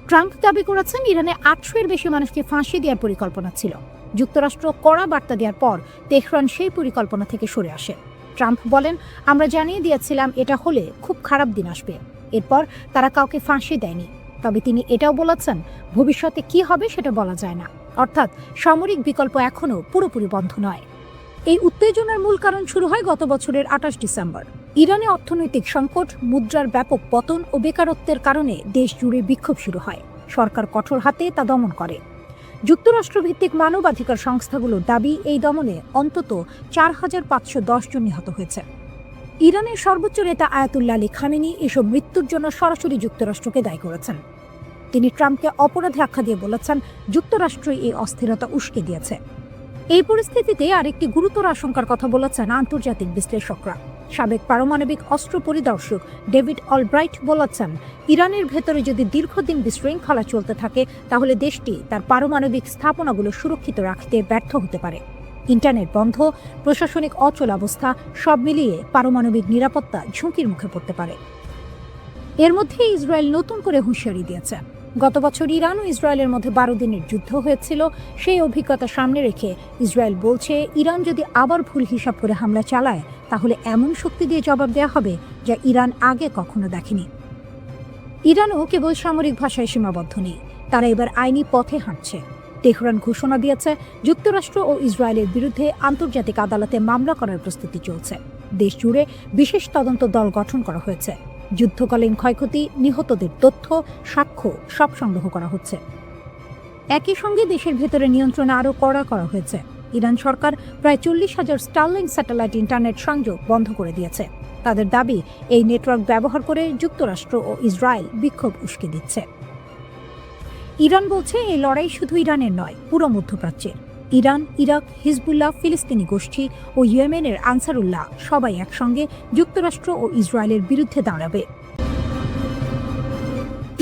ট্রাম্প দাবি করেছেন ইরানে 800-এর বেশি মানুষকে ফাঁসি দেওয়ার পরিকল্পনা ছিল। যুক্তরাষ্ট্র কড়া বার্তা দেওয়ার পর তেহরান সেই পরিকল্পনা থেকে সরে আসে। ট্রাম্প বলেন, আমরা জানিয়ে দিয়েছিলাম এটা হলে খুব খারাপ দিন আসবে। এরপর তারা কাউকে ফাঁসি দেয়নি। তবে তিনি এটাও বলেছেন, ভবিষ্যতে কি হবে সেটা বলা যায় না। অর্থাৎ সামরিক বিকল্প এখনও পুরোপুরি বন্ধ নয়। এই উত্তেজনার মূল কারণ শুরু হয় গত বছরের 28 ডিসেম্বর। ইরানে অর্থনৈতিক সংকট, মুদ্রার ব্যাপক পতন ও বেকারত্বের কারণে দেশ জুড়ে বিক্ষোভ শুরু হয়। সরকার কঠোর হাতে তা দমন করে। যুক্তরাষ্ট্রভিত্তিক মানবাধিকার সংস্থাগুলোর দাবি, এই দমনে অন্তত 4510 জন নিহত হয়েছে। ইরানের সর্বোচ্চ নেতা আয়াতুল্লাহ আলী খামেনি এসব মৃত্যুর জন্য সরাসরি যুক্তরাষ্ট্রকে দায়ী করেছেন। তিনি ট্রাম্পকে অপরাধী আখ্যা দিয়ে বলেছেন, যুক্তরাষ্ট্রই এই অস্থিরতা উস্কে দিয়েছে। এই পরিস্থিতিতে আরেকটি গুরুতর আশঙ্কার কথা বলেছেন আন্তর্জাতিক বিশ্লেষকরা। সাবেক পারমাণবিক অস্ত্র পরিদর্শক ডেভিড অলব্রাইট বলেছেন, ইরানের ভেতরে যদি দীর্ঘদিন বিশৃঙ্খলা চলতে থাকে তাহলে দেশটি তার পারমাণবিক স্থাপনাগুলো সুরক্ষিত রাখতে ব্যর্থ হতে পারে। ইন্টারনেট বন্ধ, প্রশাসনিক অচলাবস্থা, সব মিলিয়ে পারমাণবিক নিরাপত্তা ঝুঁকির মুখে পড়তে পারে। এর মধ্যে ইসরায়েল নতুন করে হুঁশিয়ারি দিয়েছে। গত বছর ইরান ও ইসরায়েলের মধ্যে 12 দিনের যুদ্ধ হয়েছিল। সেই অভিজ্ঞতা সামনে রেখে ইসরায়েল বলছে, ইরান যদি আবার ভুল হিসাব করে হামলা চালায় তাহলে এমন শক্তি দিয়ে জবাব দেওয়া হবে যা ইরান আগে কখনো দেখেনি। ইরানও কেবল সামরিক ভাষায় সীমাবদ্ধ নেই, তারা এবার আইনি পথে হাঁটছে। তেহরান ঘোষণা দিয়েছে, যুক্তরাষ্ট্র ও ইসরায়েলের বিরুদ্ধে আন্তর্জাতিক আদালতে মামলা করার প্রস্তুতি চলছে। দেশ জুড়ে বিশেষ তদন্ত দল গঠন করা হয়েছে। যুদ্ধকালীন ক্ষয়ক্ষতি, নিহতদের তথ্য, সাক্ষ্য সব সংগ্রহ করা হচ্ছে। একই সঙ্গে দেশের ভেতরে নিয়ন্ত্রণ আরও কড়া করা হয়েছে। ইরান সরকার প্রায় 40,000 স্টারলিংক স্যাটেলাইট ইন্টারনেট সংযোগ বন্ধ করে দিয়েছে। তাদের দাবি, এই নেটওয়ার্ক ব্যবহার করে যুক্তরাষ্ট্র ও ইসরায়েল বিক্ষোভ উস্কে দিচ্ছে। ইরান বলছে, এই লড়াই শুধু ইরানের নয়, পুরো মধ্যপ্রাচ্যের। ইরান, ইরাক, হিজবুল্লাহ, ফিলিস্তিনি গোষ্ঠী ও ইয়েমেনের আনসারুল্লাহ সবাই একসঙ্গে যুক্তরাষ্ট্র ও ইসরায়েলের বিরুদ্ধে দাঁড়াবে।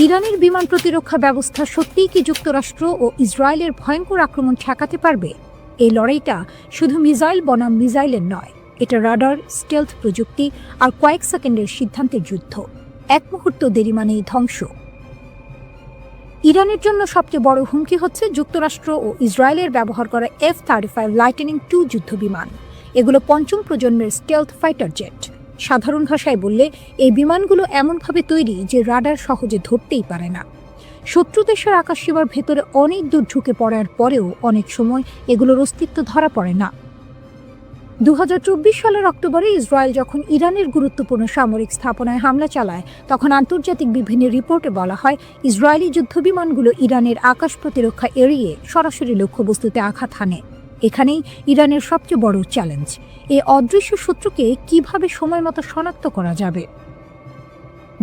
ইরানের বিমান প্রতিরক্ষা ব্যবস্থা সত্যিই কি যুক্তরাষ্ট্র ও ইসরায়েলের ভয়ঙ্কর আক্রমণ ঠেকাতে পারবে? এই লড়াইটা শুধু মিসাইল বনাম মিসাইলের নয়, এটা রাডার, স্টেলথ প্রযুক্তি আর কয়েক সেকেন্ডের সিদ্ধান্তের যুদ্ধ। এক মুহূর্ত দেরি মানেই ধ্বংস। ইরানের জন্য সবচেয়ে বড় হুমকি হচ্ছে যুক্তরাষ্ট্র ও ইসরায়েলের ব্যবহার করা F-35 লাইটনিং 2 যুদ্ধ বিমান। এগুলো পঞ্চম প্রজন্মের স্টেলথ ফাইটার জেট। সাধারণ ভাষায় বললে, এই বিমানগুলো এমনভাবে তৈরি যে রাডার সহজে ধরতেই পারে না। শত্রু দেশের আকাশসীমার ভেতরে অনেক দূর ঢুকে পড়ার পরেও অনেক সময় এগুলোর অস্তিত্ব ধরা পড়ে না। 2024 সালের অক্টোবরে ইসরায়েল যখন ইরানের গুরুত্বপূর্ণ সামরিক স্থাপনায় হামলা চালায়, তখন আন্তর্জাতিক বিভিন্ন রিপোর্টে বলা হয়, ইসরায়েলি যুদ্ধবিমানগুলো ইরানের আকাশ প্রতিরক্ষা এড়িয়ে সরাসরি লক্ষ্যবস্তুতে আঘাত হানে। এখানেই ইরানের সবচেয়ে বড় চ্যালেঞ্জ, এই অদৃশ্য শত্রুকে কিভাবে সময়মতো শনাক্ত করা যাবে।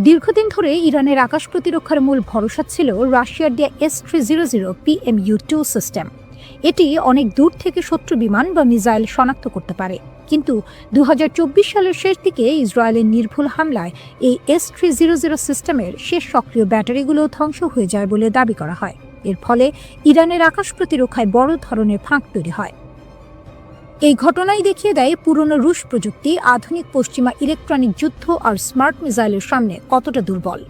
দীর্ঘদিন ধরে ইরানের আকাশ প্রতিরক্ষার মূল ভরসা ছিল রাশিয়ার দেয়া S-300 PMU-2 সিস্টেম। এটি অনেক দূর থেকে শত্রু বিমান বা মিসাইল শনাক্ত করতে পারে, কিন্তু 2024 সালের শেষ দিকে ইসরায়েলের নির্ভুল হামলায় এই S-300 সিস্টেমের শেষ সক্রিয় ব্যাটারিগুলো ধ্বংস হয়ে যায় বলে দাবি করা হয়। এর ফলে ইরানের আকাশ প্রতিরক্ষায় বড় ধরনের ফাঁক তৈরি হয়। এই ঘটনাই দেখিয়ে দেয় পুরনো রুশ প্রযুক্তি আধুনিক পশ্চিমা ইলেকট্রনিক যুদ্ধ আর স্মার্ট মিসাইলের সামনে কতটা দুর্বল।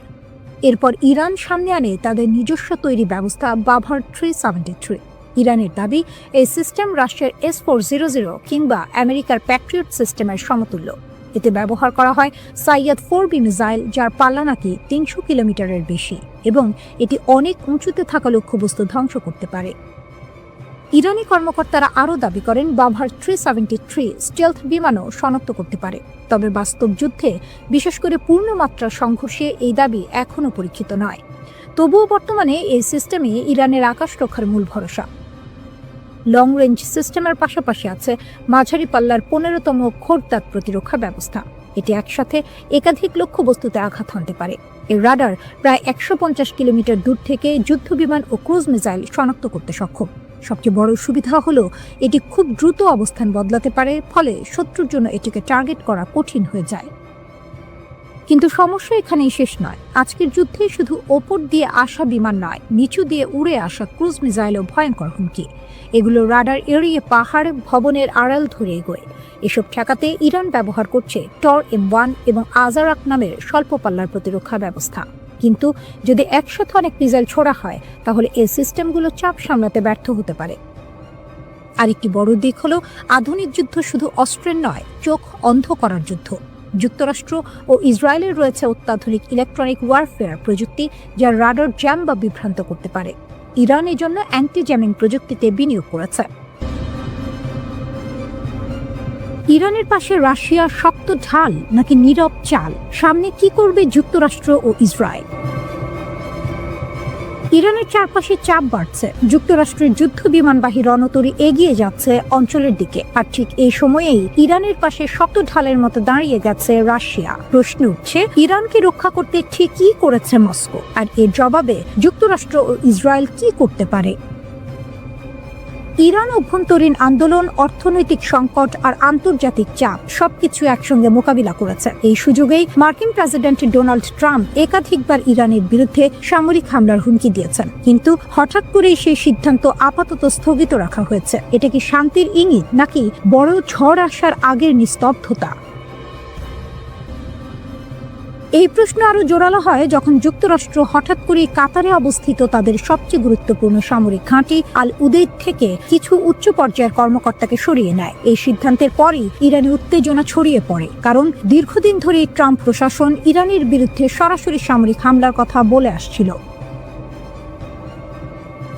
এরপর ইরান সামনে আনে তাদের নিজস্ব তৈরি ব্যবস্থা বাভার 373। ইরানের দাবি এই সিস্টেম রাশিয়ার S-400 কিংবা আমেরিকার প্যাট্রিয়ট সিস্টেমের সমতুল্য। এতে ব্যবহার করা হয় সাইয়াদ 4B মিসাইল, যার পাল্লা নাকি 300 কিলোমিটারের বেশি, এবং এটি অনেক উঁচুতে থাকা লক্ষ্যবস্তু ধ্বংস করতে পারে। ইরানি কর্মকর্তারা আরও দাবি করেন বাভার 373 স্টেলথ বিমানও শনাক্ত করতে পারে। তবে বাস্তব যুদ্ধে, বিশেষ করে পূর্ণমাত্রার সংঘর্ষে এই দাবি এখনও পরীক্ষিত নয়। তবুও বর্তমানে এই সিস্টেমই ইরানের আকাশ রক্ষার মূল ভরসা। লং রেঞ্জ সিস্টেমের পাশাপাশি আছে মাঝারি পাল্লার 15তম খোরদাত প্রতিরক্ষা ব্যবস্থা। এটি একসাথে একাধিক লক্ষ্যবস্তুতে আঘাত হানতে পারে। এর রাডার প্রায় 150 কিলোমিটার দূর থেকে যুদ্ধবিমান ও ক্রুজ মিসাইল শনাক্ত করতে সক্ষম। সবচেয়ে বড় সুবিধা হলো এটি খুব দ্রুত অবস্থান বদলাতে পারে, ফলে শত্রুর জন্য এটিকে টার্গেট করা কঠিন হয়ে যায়। কিন্তু সমস্যা এখানেই শেষ নয়। আজকের যুদ্ধে শুধু ওপর দিয়ে আসা বিমান নয়, নিচু দিয়ে উড়ে আসা ক্রুজ মিসাইলও ভয়ঙ্কর হুমকি। এগুলো রাডার এড়িয়ে পাহাড়, ভবনের আড়াল ধরে এগোয়। এসব ঠেকাতে ইরান ব্যবহার করছে টর M1 এবং আজারাক নামের স্বল্প পাল্লার প্রতিরক্ষা ব্যবস্থা। কিন্তু যদি একসাথে অনেক মিসাইল ছোড়া হয়, তাহলে এই সিস্টেমগুলো চাপ সামলাতে ব্যর্থ হতে পারে। আরেকটি বড় দিক হলো আধুনিক যুদ্ধ শুধু অস্ত্রের নয়, চোখ অন্ধ করার যুদ্ধ। যুক্তরাষ্ট্র ও ইসরায়েলের রয়েছে অত্যাধুনিক ইলেকট্রনিক ওয়ারফেয়ার প্রযুক্তি, যা রাডার জ্যাম বা বিভ্রান্ত করতে পারে। ইরান এর জন্য অ্যান্টি জ্যামিং প্রযুক্তিতে বিনিয়োগ করেছে। ইরানের পাশে রাশিয়া শক্ত ঢাল নাকি নীরব চাল? সামনে কি করবে যুক্তরাষ্ট্র ও ইসরায়েল? ইরানের চারপাশে চাপ বাড়ছে। যুক্তরাষ্ট্রের যুদ্ধ বিমানবাহী রণতরী এগিয়ে যাচ্ছে অঞ্চলের দিকে, আর ঠিক এই সময়েই ইরানের পাশে শক্ত ঢালের মতো দাঁড়িয়ে গেছে রাশিয়া। প্রশ্ন উঠছে, ইরানকে রক্ষা করতে ঠিক কি করেছে মস্কো, আর এর জবাবে যুক্তরাষ্ট্র ও ইসরায়েল কি করতে পারে? ইরান অভ্যন্তরীণ আন্দোলন, অর্থনৈতিক সংকট আর আন্তর্জাতিক চাপ সবকিছু একসঙ্গে মোকাবিলা করেছে। এই সুযোগেই মার্কিন প্রেসিডেন্ট ডোনাল্ড ট্রাম্প একাধিকবার ইরানের বিরুদ্ধে সামরিক হামলার হুমকি দিয়েছেন, কিন্তু হঠাৎ করেই সেই সিদ্ধান্ত আপাতত স্থগিত রাখা হয়েছে। এটা কি শান্তির ইঙ্গিত, নাকি বড় ঝড় আসার আগের নিস্তব্ধতা? এই প্রশ্ন আরো জোরালো হয় যখন যুক্তরাষ্ট্র হঠাৎ করে কাতারে অবস্থিত তাদের সবচেয়ে গুরুত্বপূর্ণ সামরিক ঘাঁটি আল উদেইদ থেকে কিছু উচ্চ পর্যায়ের কর্মকর্তাকে সরিয়ে নেয়। এই সিদ্ধান্তের পরই ইরানে উত্তেজনা ছড়িয়ে পড়ে, কারণ দীর্ঘদিন ধরে ট্রাম্প প্রশাসন ইরানের বিরুদ্ধে সরাসরি সামরিক হামলার কথা বলে আসছিল।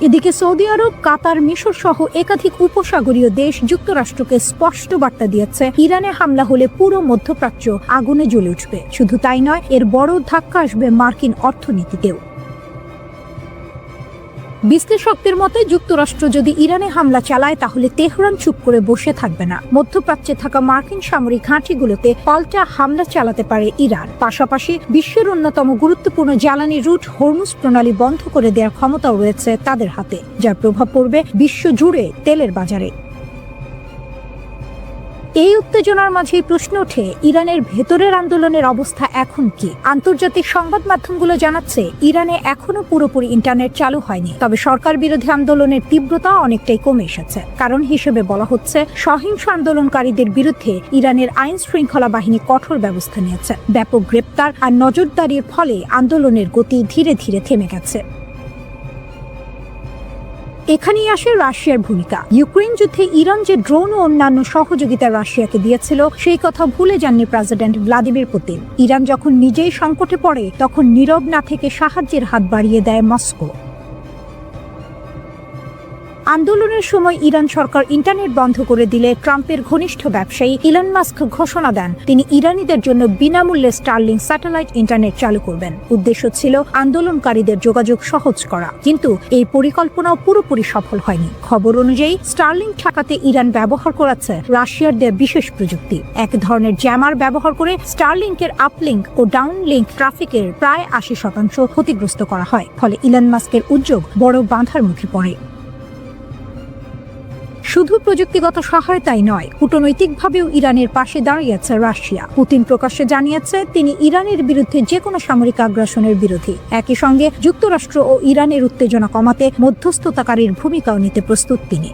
এদিকে সৌদি আরব, কাতার, মিশর সহ একাধিক উপসাগরীয় দেশ যুক্তরাষ্ট্রকে স্পষ্ট বার্তা দিয়েছে, ইরানে হামলা হলে পুরো মধ্যপ্রাচ্য আগুনে জ্বলে উঠবে। শুধু তাই নয়, এর বড় ধাক্কা আসবে মার্কিন অর্থনীতিতেও। বিশ্লেষকদের মতে, যুক্তরাষ্ট্র যদি ইরানে হামলা চালায়, তাহলে তেহরান চুপ করে বসে থাকবে না। মধ্যপ্রাচ্যে থাকা মার্কিন সামরিক ঘাঁটিগুলোতে পাল্টা হামলা চালাতে পারে ইরান। পাশাপাশি বিশ্বের অন্যতম গুরুত্বপূর্ণ জ্বালানি রুট হরমুজ প্রণালী বন্ধ করে দেওয়ার ক্ষমতাও রয়েছে তাদের হাতে, যার প্রভাব পড়বে বিশ্ব জুড়ে তেলের বাজারে। এই উত্তেজনার মাঝেই প্রশ্ন ওঠে, ইরানের ভেতরের আন্দোলনের অবস্থা এখন কি? আন্তর্জাতিক সংবাদ মাধ্যমগুলো জানাচ্ছে, ইরানে এখনো পুরোপুরি ইন্টারনেট চালু হয়নি, তবে সরকার বিরোধী আন্দোলনের তীব্রতা অনেকটাই কমে এসেছে। কারণ হিসেবে বলা হচ্ছে, সহিংস আন্দোলনকারীদের বিরুদ্ধে ইরানের আইন শৃঙ্খলা বাহিনী কঠোর ব্যবস্থা নিয়েছে। ব্যাপক গ্রেপ্তার আর নজরদারির ফলে আন্দোলনের গতি ধীরে ধীরে থেমে গেছে। এখানেই আসে রাশিয়ার ভূমিকা। ইউক্রেন যুদ্ধে ইরান যে ড্রোন ও অন্যান্য সহযোগিতা রাশিয়াকে দিয়েছিল, সেই কথা ভুলে যাননি প্রেসিডেন্ট ভ্লাদিমির পুতিন। ইরান যখন নিজেই সংকটে পড়ে, তখন নীরব না থেকে সাহায্যের হাত বাড়িয়ে দেয় মস্কো। আন্দোলনের সময় ইরান সরকার ইন্টারনেট বন্ধ করে দিলে ট্রাম্পের ঘনিষ্ঠ ব্যবসায়ী ইলন মাস্ক ঘোষণা দেন তিনি ইরানিদের জন্য বিনামূল্যে স্টারলিং স্যাটেলাইট ইন্টারনেট চালু করবেন। উদ্দেশ্য ছিল আন্দোলনকারীদের যোগাযোগ সহজ করা, কিন্তু এই পরিকল্পনাও পুরোপুরি সফল হয়নি। খবর অনুযায়ী স্টারলিং ঠেকাতে ইরান ব্যবহার করেছে রাশিয়ার দেয়া বিশেষ প্রযুক্তি। এক ধরনের জ্যামার ব্যবহার করে স্টারলিংকের আপলিংক ও ডাউনলিংক ট্রাফিকের প্রায় ৮০% ক্ষতিগ্রস্ত করা হয়। ফলে ইলন মাস্কের উদ্যোগ বড় বাধার মুখে পড়ে। শুধু প্রযুক্তিগত সহায়তাই নয়, কূটনৈতিকভাবেও ইরানের পাশে দাঁড়িয়েছে রাশিয়া। পুতিন প্রকাশ্যে জানিয়েছে তিনি ইরানের বিরুদ্ধে যে কোনো সামরিক আগ্রাসনের বিরোধী। একই সঙ্গে যুক্তরাষ্ট্র ও ইরানের উত্তেজনা কমাতে মধ্যস্থতাকারীর ভূমিকাও নিতে প্রস্তুত তিনি।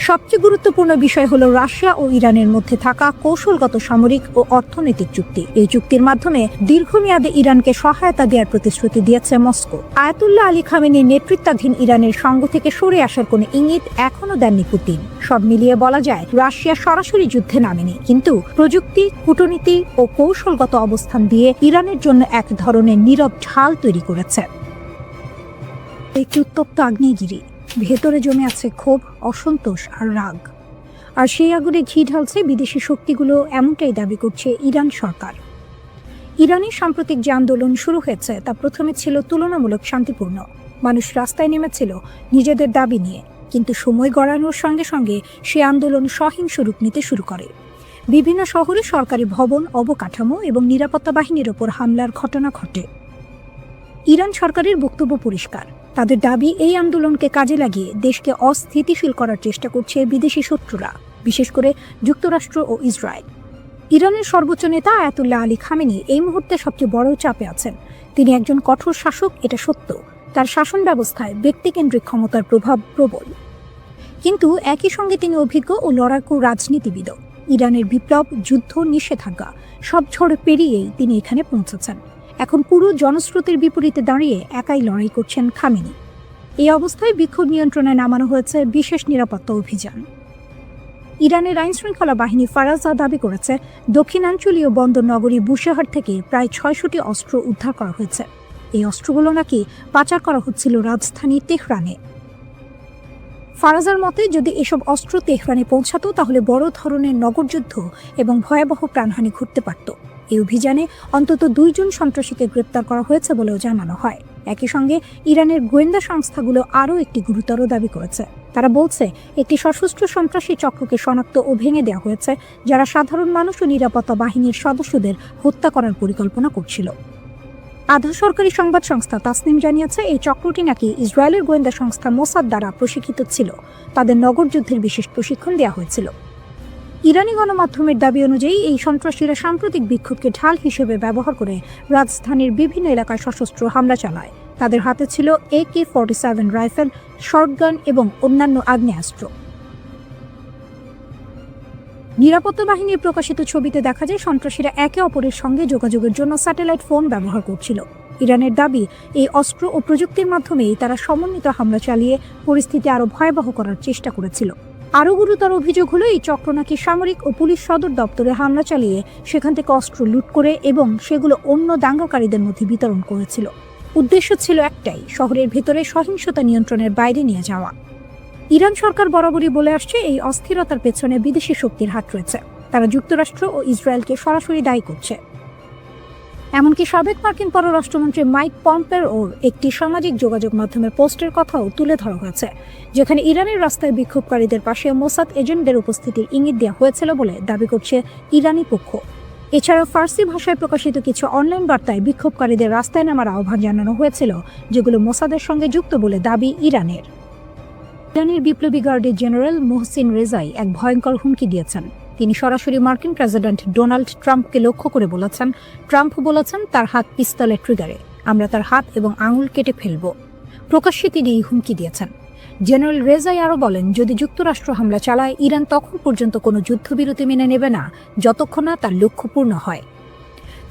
সবচেয়ে গুরুত্বপূর্ণ বিষয় হলো রাশিয়া ও ইরানের মধ্যে থাকা কৌশলগত সামরিক ও অর্থনৈতিক চুক্তি। এই চুক্তির মাধ্যমে দীর্ঘমেয়াদে ইরানকে সহায়তা দেওয়ার প্রতিশ্রুতি দিয়েছে মস্কো। আয়াতুল্লাহ আলী খামেনির নেতৃত্বাধীন ইরানের সঙ্গ থেকে সরে আসার কোনো ইঙ্গিত এখনো দেননি পুতিন। সব মিলিয়ে বলা যায় রাশিয়া সরাসরি যুদ্ধে নামেনি, কিন্তু প্রযুক্তি, কূটনীতি ও কৌশলগত অবস্থান দিয়ে ইরানের জন্য এক ধরনের নীরব ঢাল তৈরি করেছে। একটি উত্তপ্ত আগ্নেয়গিরি, ভেতরে জমে আছে ক্ষোভ, অসন্তোষ আর রাগ, আর সেই আগুনে ঘি ঢালছে বিদেশি শক্তিগুলো, এমনটাই দাবি করছে ইরান সরকার। ইরানের সাম্প্রতিক যে আন্দোলন শুরু হয়েছে তা প্রথমে ছিল তুলনামূলক শান্তিপূর্ণ। মানুষ রাস্তায় নেমেছিল নিজেদের দাবি নিয়ে, কিন্তু সময় গড়ানোর সঙ্গে সঙ্গে সে আন্দোলন সহিংস রূপ নিতে শুরু করে। বিভিন্ন শহরে সরকারি ভবন, অবকাঠামো এবং নিরাপত্তা বাহিনীর ওপর হামলার ঘটনা ঘটে। ইরান সরকারের বক্তব্য পরিষ্কার, তাদের দাবি এই আন্দোলনকে কাজে লাগিয়ে দেশকে অস্থিতিশীল করার চেষ্টা করছে বিদেশি শত্রুরা, বিশেষ করে যুক্তরাষ্ট্র ও ইসরায়েল। ইরানের সর্বোচ্চ নেতা আয়াতুল্লাহ আলী খামেনি এই মুহূর্তে সবচেয়ে বড় চাপে আছেন। তিনি একজন কঠোর শাসক, এটা সত্য। তার শাসন ব্যবস্থায় ব্যক্তিকেন্দ্রিক ক্ষমতার প্রভাব প্রবল, কিন্তু একই সঙ্গে তিনি অভিজ্ঞ ও লড়াকু রাজনীতিবিদ। ইরানের বিপ্লব, যুদ্ধ, নিষেধাজ্ঞা সব ঝড় পেরিয়েই তিনি এখানে পৌঁছেছেন। এখন পুরো জনস্রোতের বিপরীতে দাঁড়িয়ে একাই লড়াই করছেন খামেনি। এই অবস্থায় বিক্ষোভ নিয়ন্ত্রণে নামানো হয়েছে বিশেষ নিরাপত্তা অভিযান। ইরানের আইনশৃঙ্খলা বাহিনী ফারাজা দাবি করেছে দক্ষিণাঞ্চলীয় বন্দর নগরী বুশেহর থেকে প্রায় ৬০০টি অস্ত্র উদ্ধার করা হয়েছে। এই অস্ত্রগুলো নাকি পাচার করা হচ্ছিল রাজধানী তেহরানে। ফারাজার মতে যদি এসব অস্ত্র তেহরানে পৌঁছাতো তাহলে বড় ধরনের নগরযুদ্ধ এবং ভয়াবহ প্রাণহানি ঘটতে পারত। এই অভিযানে অন্তত ২ জন সন্ত্রাসীকে গ্রেপ্তার করা হয়েছে বলেও জানানো হয়। একই সঙ্গে ইরানের গোয়েন্দা সংস্থাগুলো আরও একটি গুরুতর দাবি করেছে। তারা বলছে একটি সশস্ত্র সন্ত্রাসী চক্রকে শনাক্ত ও ভেঙে দেওয়া হয়েছে, যারা সাধারণ মানুষ ও নিরাপত্তা বাহিনীর সদস্যদের হত্যা করার পরিকল্পনা করছিল। আধা সরকারি সংবাদ সংস্থা তাসনিম জানিয়েছে এই চক্রটি নাকি ইসরায়েলের গোয়েন্দা সংস্থা মোসাদ দ্বারা প্রশিক্ষিত ছিল। তাদের নগরযুদ্ধের বিশেষ প্রশিক্ষণ দেওয়া হয়েছিল। ইরানি গণমাধ্যমের দাবি অনুযায়ী এই সন্ত্রাসীরা সাম্প্রতিক বিক্ষোভকে ঢাল হিসেবে ব্যবহার করে রাজধানীর বিভিন্ন এলাকায় সশস্ত্র হামলা চালায়। তাদের হাতে ছিল AK-47 রাইফেল, শর্টগান এবং অন্যান্য আগ্নেয়াস্ত্র। নিরাপত্তা বাহিনীর প্রকাশিত ছবিতে দেখা যায় সন্ত্রাসীরা একে অপরের সঙ্গে যোগাযোগের জন্য স্যাটেলাইট ফোন ব্যবহার করছিল। ইরানের দাবি এই অস্ত্র ও প্রযুক্তির মাধ্যমেই তারা সমন্বিত হামলা চালিয়ে পরিস্থিতি আরও ভয়াবহ করার চেষ্টা করেছিল। আরও গুরুতর অভিযোগ হলো এই চক্র নাকি সামরিক ও পুলিশ সদর দপ্তরে হামলা চালিয়ে সেখান থেকে অস্ত্র লুট করে এবং সেগুলো অন্য দাঙ্গাকারীদের মধ্যে বিতরণ করেছিল। উদ্দেশ্য ছিল একটাই, শহরের ভেতরে সহিংসতা নিয়ন্ত্রণের বাইরে নিয়ে যাওয়া। ইরান সরকার বরাবরই বলে আসছে এই অস্থিরতার পেছনে বিদেশি শক্তির হাত রয়েছে। তারা যুক্তরাষ্ট্র ও ইসরায়েলকে সরাসরি দায়ী করছে। এমনকি সাবেক মার্কিন পররাষ্ট্রমন্ত্রী মাইক পম্পেওর একটি সামাজিক যোগাযোগ মাধ্যমের পোস্টের কথাও তুলে ধরা হয়েছে, যেখানে ইরানের রাস্তায় বিক্ষোভকারীদের পাশে মোসাদ এজেন্টদের উপস্থিতির ইঙ্গিত দেওয়া হয়েছিল বলে দাবি করছে ইরানি পক্ষ। এছাড়াও ফার্সি ভাষায় প্রকাশিত কিছু অনলাইন বার্তায় বিক্ষোভকারীদের রাস্তায় নামার আহ্বান জানানো হয়েছিল, যেগুলো মোসাদের সঙ্গে যুক্ত বলে দাবি ইরানের। ইরানের বিপ্লবী গার্ডের জেনারেল মোহসিন রেজাই এক ভয়ঙ্কর হুমকি দিয়েছেন। তিনি সরাসরি মার্কিন প্রেসিডেন্ট ডোনাল্ড ট্রাম্পকে লক্ষ্য করে বলেছেন, ট্রাম্প বলেছেন তার হাত পিস্তলের ট্রিগারে, আমরা তার হাত এবং আঙুল কেটে ফেলব। প্রকাশ্যে তিনি এই হুমকি দিয়েছেন। জেনারেল রেজাই আরও বলেন, যদি যুক্তরাষ্ট্র হামলা চালায় ইরান তখন পর্যন্ত কোনো যুদ্ধবিরতি মেনে নেবে না যতক্ষণ না তার লক্ষ্য পূর্ণ হয়।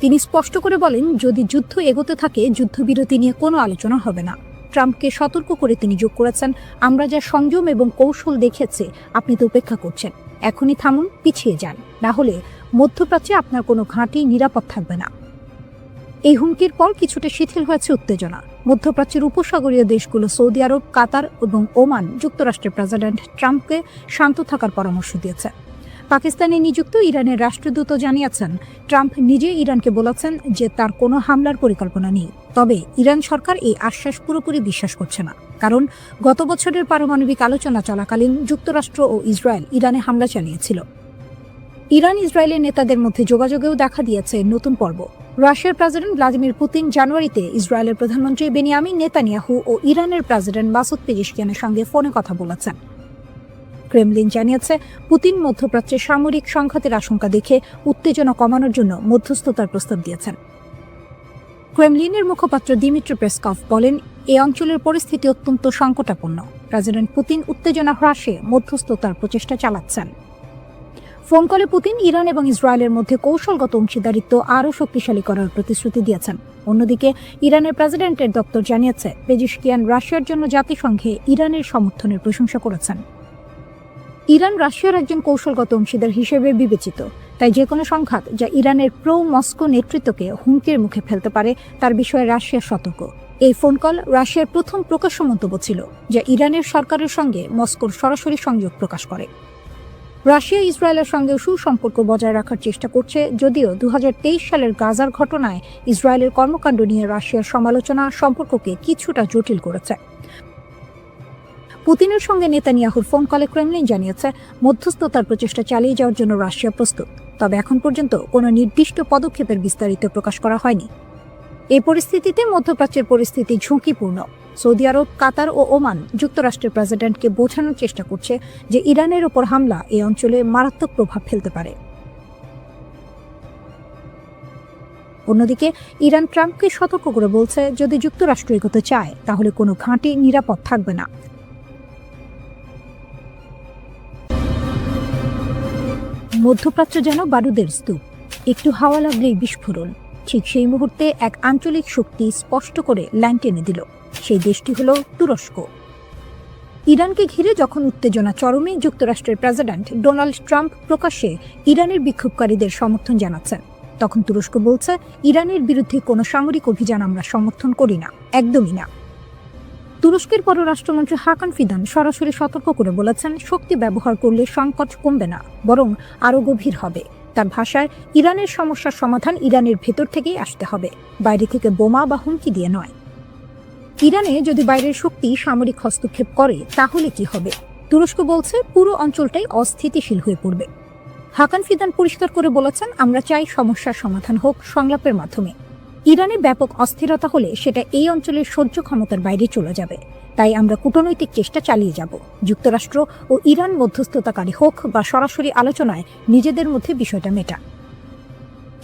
তিনি স্পষ্ট করে বলেন, যদি যুদ্ধ এগোতে থাকে যুদ্ধবিরতি নিয়ে কোনো আলোচনা হবে না। ট্রাম্পকে সতর্ক করে তিনি যোগ করেছেন, আমরা যা সংযম এবং কৌশল দেখেছি আপনি তো উপেক্ষা করছেন, এখনই থামুন, পিছিয়ে যান, না হলে মধ্যপ্রাচ্যে আপনার কোনো ঘাঁটি নিরাপদ থাকবে না। এই হুমকির পর কিছুটা শিথিল হয়েছে উত্তেজনা। মধ্যপ্রাচ্যের উপসাগরীয় দেশগুলো সৌদি আরব, কাতার এবং ওমান যুক্তরাষ্ট্রের প্রেসিডেন্ট ট্রাম্পকে শান্ত থাকার পরামর্শ দিয়েছে। পাকিস্তানে নিযুক্ত ইরানের রাষ্ট্রদূত জানিয়েছেন, ট্রাম্প নিজে ইরানকে বলেছেন যে তার কোনো হামলার পরিকল্পনা নেই। তবে ইরান সরকার এই আশ্বাস পুরোপুরি বিশ্বাস করছে না, কারণ গত বছরের পারমাণবিক আলোচনা চলাকালীন যুক্তরাষ্ট্র ও ইসরায়েল ইরানে হামলা চালিয়েছিল। ইরান ইসরায়েলের নেতাদের মধ্যে যোগাযোগেও দেখা দিয়েছে নতুন পর্ব। রাশিয়ার প্রেসিডেন্ট ভ্লাদিমির পুতিন জানুয়ারিতে ইসরায়েলের প্রধানমন্ত্রী বেনিয়ামিন নেতানিয়াহু ও ইরানের প্রেসিডেন্ট মাসুদ পেজেশকিয়ানের সঙ্গে ফোনে কথা বলেছেন। ক্রেমলিন জানিয়েছে, পুতিন মধ্যপ্রাচ্যে সামরিক সংঘাতের আশঙ্কা দেখে উত্তেজনা কমানোর জন্য মধ্যস্থতার প্রস্তাব দিয়েছেন। ক্রেমলিনের মুখপাত্র দিমিত্রি পেসকভ বলেন, এই অঞ্চলের পরিস্থিতি অত্যন্ত সংকটাপন্ন। প্রেসিডেন্ট পুতিন উত্তেজনা হ্রাসে মধ্যস্থতার প্রচেষ্টা চালাচ্ছেন। ফোন কলে পুতিন ইরান এবং ইসরায়েলের মধ্যে কৌশলগত অংশীদারিত্ব আরও শক্তিশালী করার প্রতিশ্রুতি দিয়েছেন। অন্যদিকে ইরানের প্রেসিডেন্টের দপ্তর জানিয়েছে, পেজেশকিয়ান রাশিয়ার জন্য জাতিসংঘে ইরানের সমর্থনের প্রশংসা করেছেন। ইরান রাশিয়ার একজন কৌশলগত অংশীদার হিসেবে বিবেচিত, তাই যে কোনো সংঘাত যা ইরানের প্রো মস্কো নেতৃত্বকে হুমকির মুখে ফেলতে পারে তার বিষয়ে রাশিয়া সতর্ক। এই ফোন কল রাশিয়ার প্রথম প্রকাশ্য মন্তব্য ছিল, যা ইরানের সরকারের সঙ্গে মস্কোর সরাসরি সংযোগ প্রকাশ করে। রাশিয়া ইসরায়েলের সঙ্গে সুসম্পর্ক বজায় রাখার চেষ্টা করছে, যদিও 2023 সালের গাজার ঘটনায় ইসরায়েলের কর্মকাণ্ড নিয়ে রাশিয়ার সমালোচনা সম্পর্ককে কিছুটা জটিল করেছে। পুতিনের সঙ্গে নেতানিয়াহুর ফোন কলে ক্রেমলিন জানিয়েছে, মধ্যস্থতার প্রচেষ্টা চালিয়ে যাওয়ার জন্য রাশিয়া প্রস্তুত, তবে এখন পর্যন্ত কোনো নির্দিষ্ট পদক্ষেপের বিস্তারিত প্রকাশ করা হয়নি। এই পরিস্থিতিতে মধ্যপ্রাচ্যের পরিস্থিতি ঝুঁকিপূর্ণ। সৌদি আরব, কাতার ও ওমান যুক্তরাষ্ট্রের প্রেসিডেন্টকে বোঝানোর চেষ্টা করছে যে ইরানের ওপর হামলা এই অঞ্চলে মারাত্মক প্রভাব ফেলতে পারে। অন্যদিকে ইরান ট্রাম্পকে সতর্ক করে বলছে, যদি যুক্তরাষ্ট্র এগোতে চায় তাহলে কোনো ঘাঁটি নিরাপদ থাকবে না। মধ্যপ্রাচ্য যেন বারুদের স্তূপ, একটু হাওয়া লাগলেই বিস্ফোরণ। ঠিক সেই মুহূর্তে এক আঞ্চলিক শক্তি স্পষ্ট করে লাইন টেনে দিল। সেই দেশটি হল তুরস্ক। ইরানকে ঘিরে যখন উত্তেজনা চরমে, যুক্তরাষ্ট্রের প্রেসিডেন্ট ডোনাল্ড ট্রাম্প প্রকাশ্যে ইরানের বিক্ষোভকারীদের সমর্থন জানাচ্ছেন, তখন তুরস্ক বলছে, ইরানের বিরুদ্ধে কোনো সামরিক অভিযান আমরা সমর্থন করি না, একদমই না। তুরস্কের পররাষ্ট্রমন্ত্রী হাকান ফিদান সরাসরি সতর্ক করে বলেছেন, শক্তি ব্যবহার করলে সংকট কমবে না, বরং আরও গভীর হবে। তার ভাষায়, ইরানের সমস্যার সমাধান ইরানের ভেতর থেকেই আসতে হবে, বাইরে থেকে বোমা বা হুমকি দিয়ে নয়। ইরানে যদি বাইরের শক্তি সামরিক হস্তক্ষেপ করে তাহলে কি হবে? তুরস্ক বলছে, পুরো অঞ্চলটাই অস্থিতিশীল হয়ে পড়বে। হাকান ফিদান পরিষ্কার করে বলেছেন, আমরা চাই সমস্যার সমাধান হোক সংলাপের মাধ্যমে। ইরানে ব্যাপক অস্থিরতা হলে সেটা এই অঞ্চলের সহ্য ক্ষমতার বাইরে চলে যাবে, তাই আমরা কূটনৈতিক চেষ্টা চালিয়ে যাব। যুক্তরাষ্ট্র ও ইরান মধ্যস্থতাকারী হোক বা সরাসরি আলোচনায় নিজেদের মধ্যে বিষয়টা মেটা।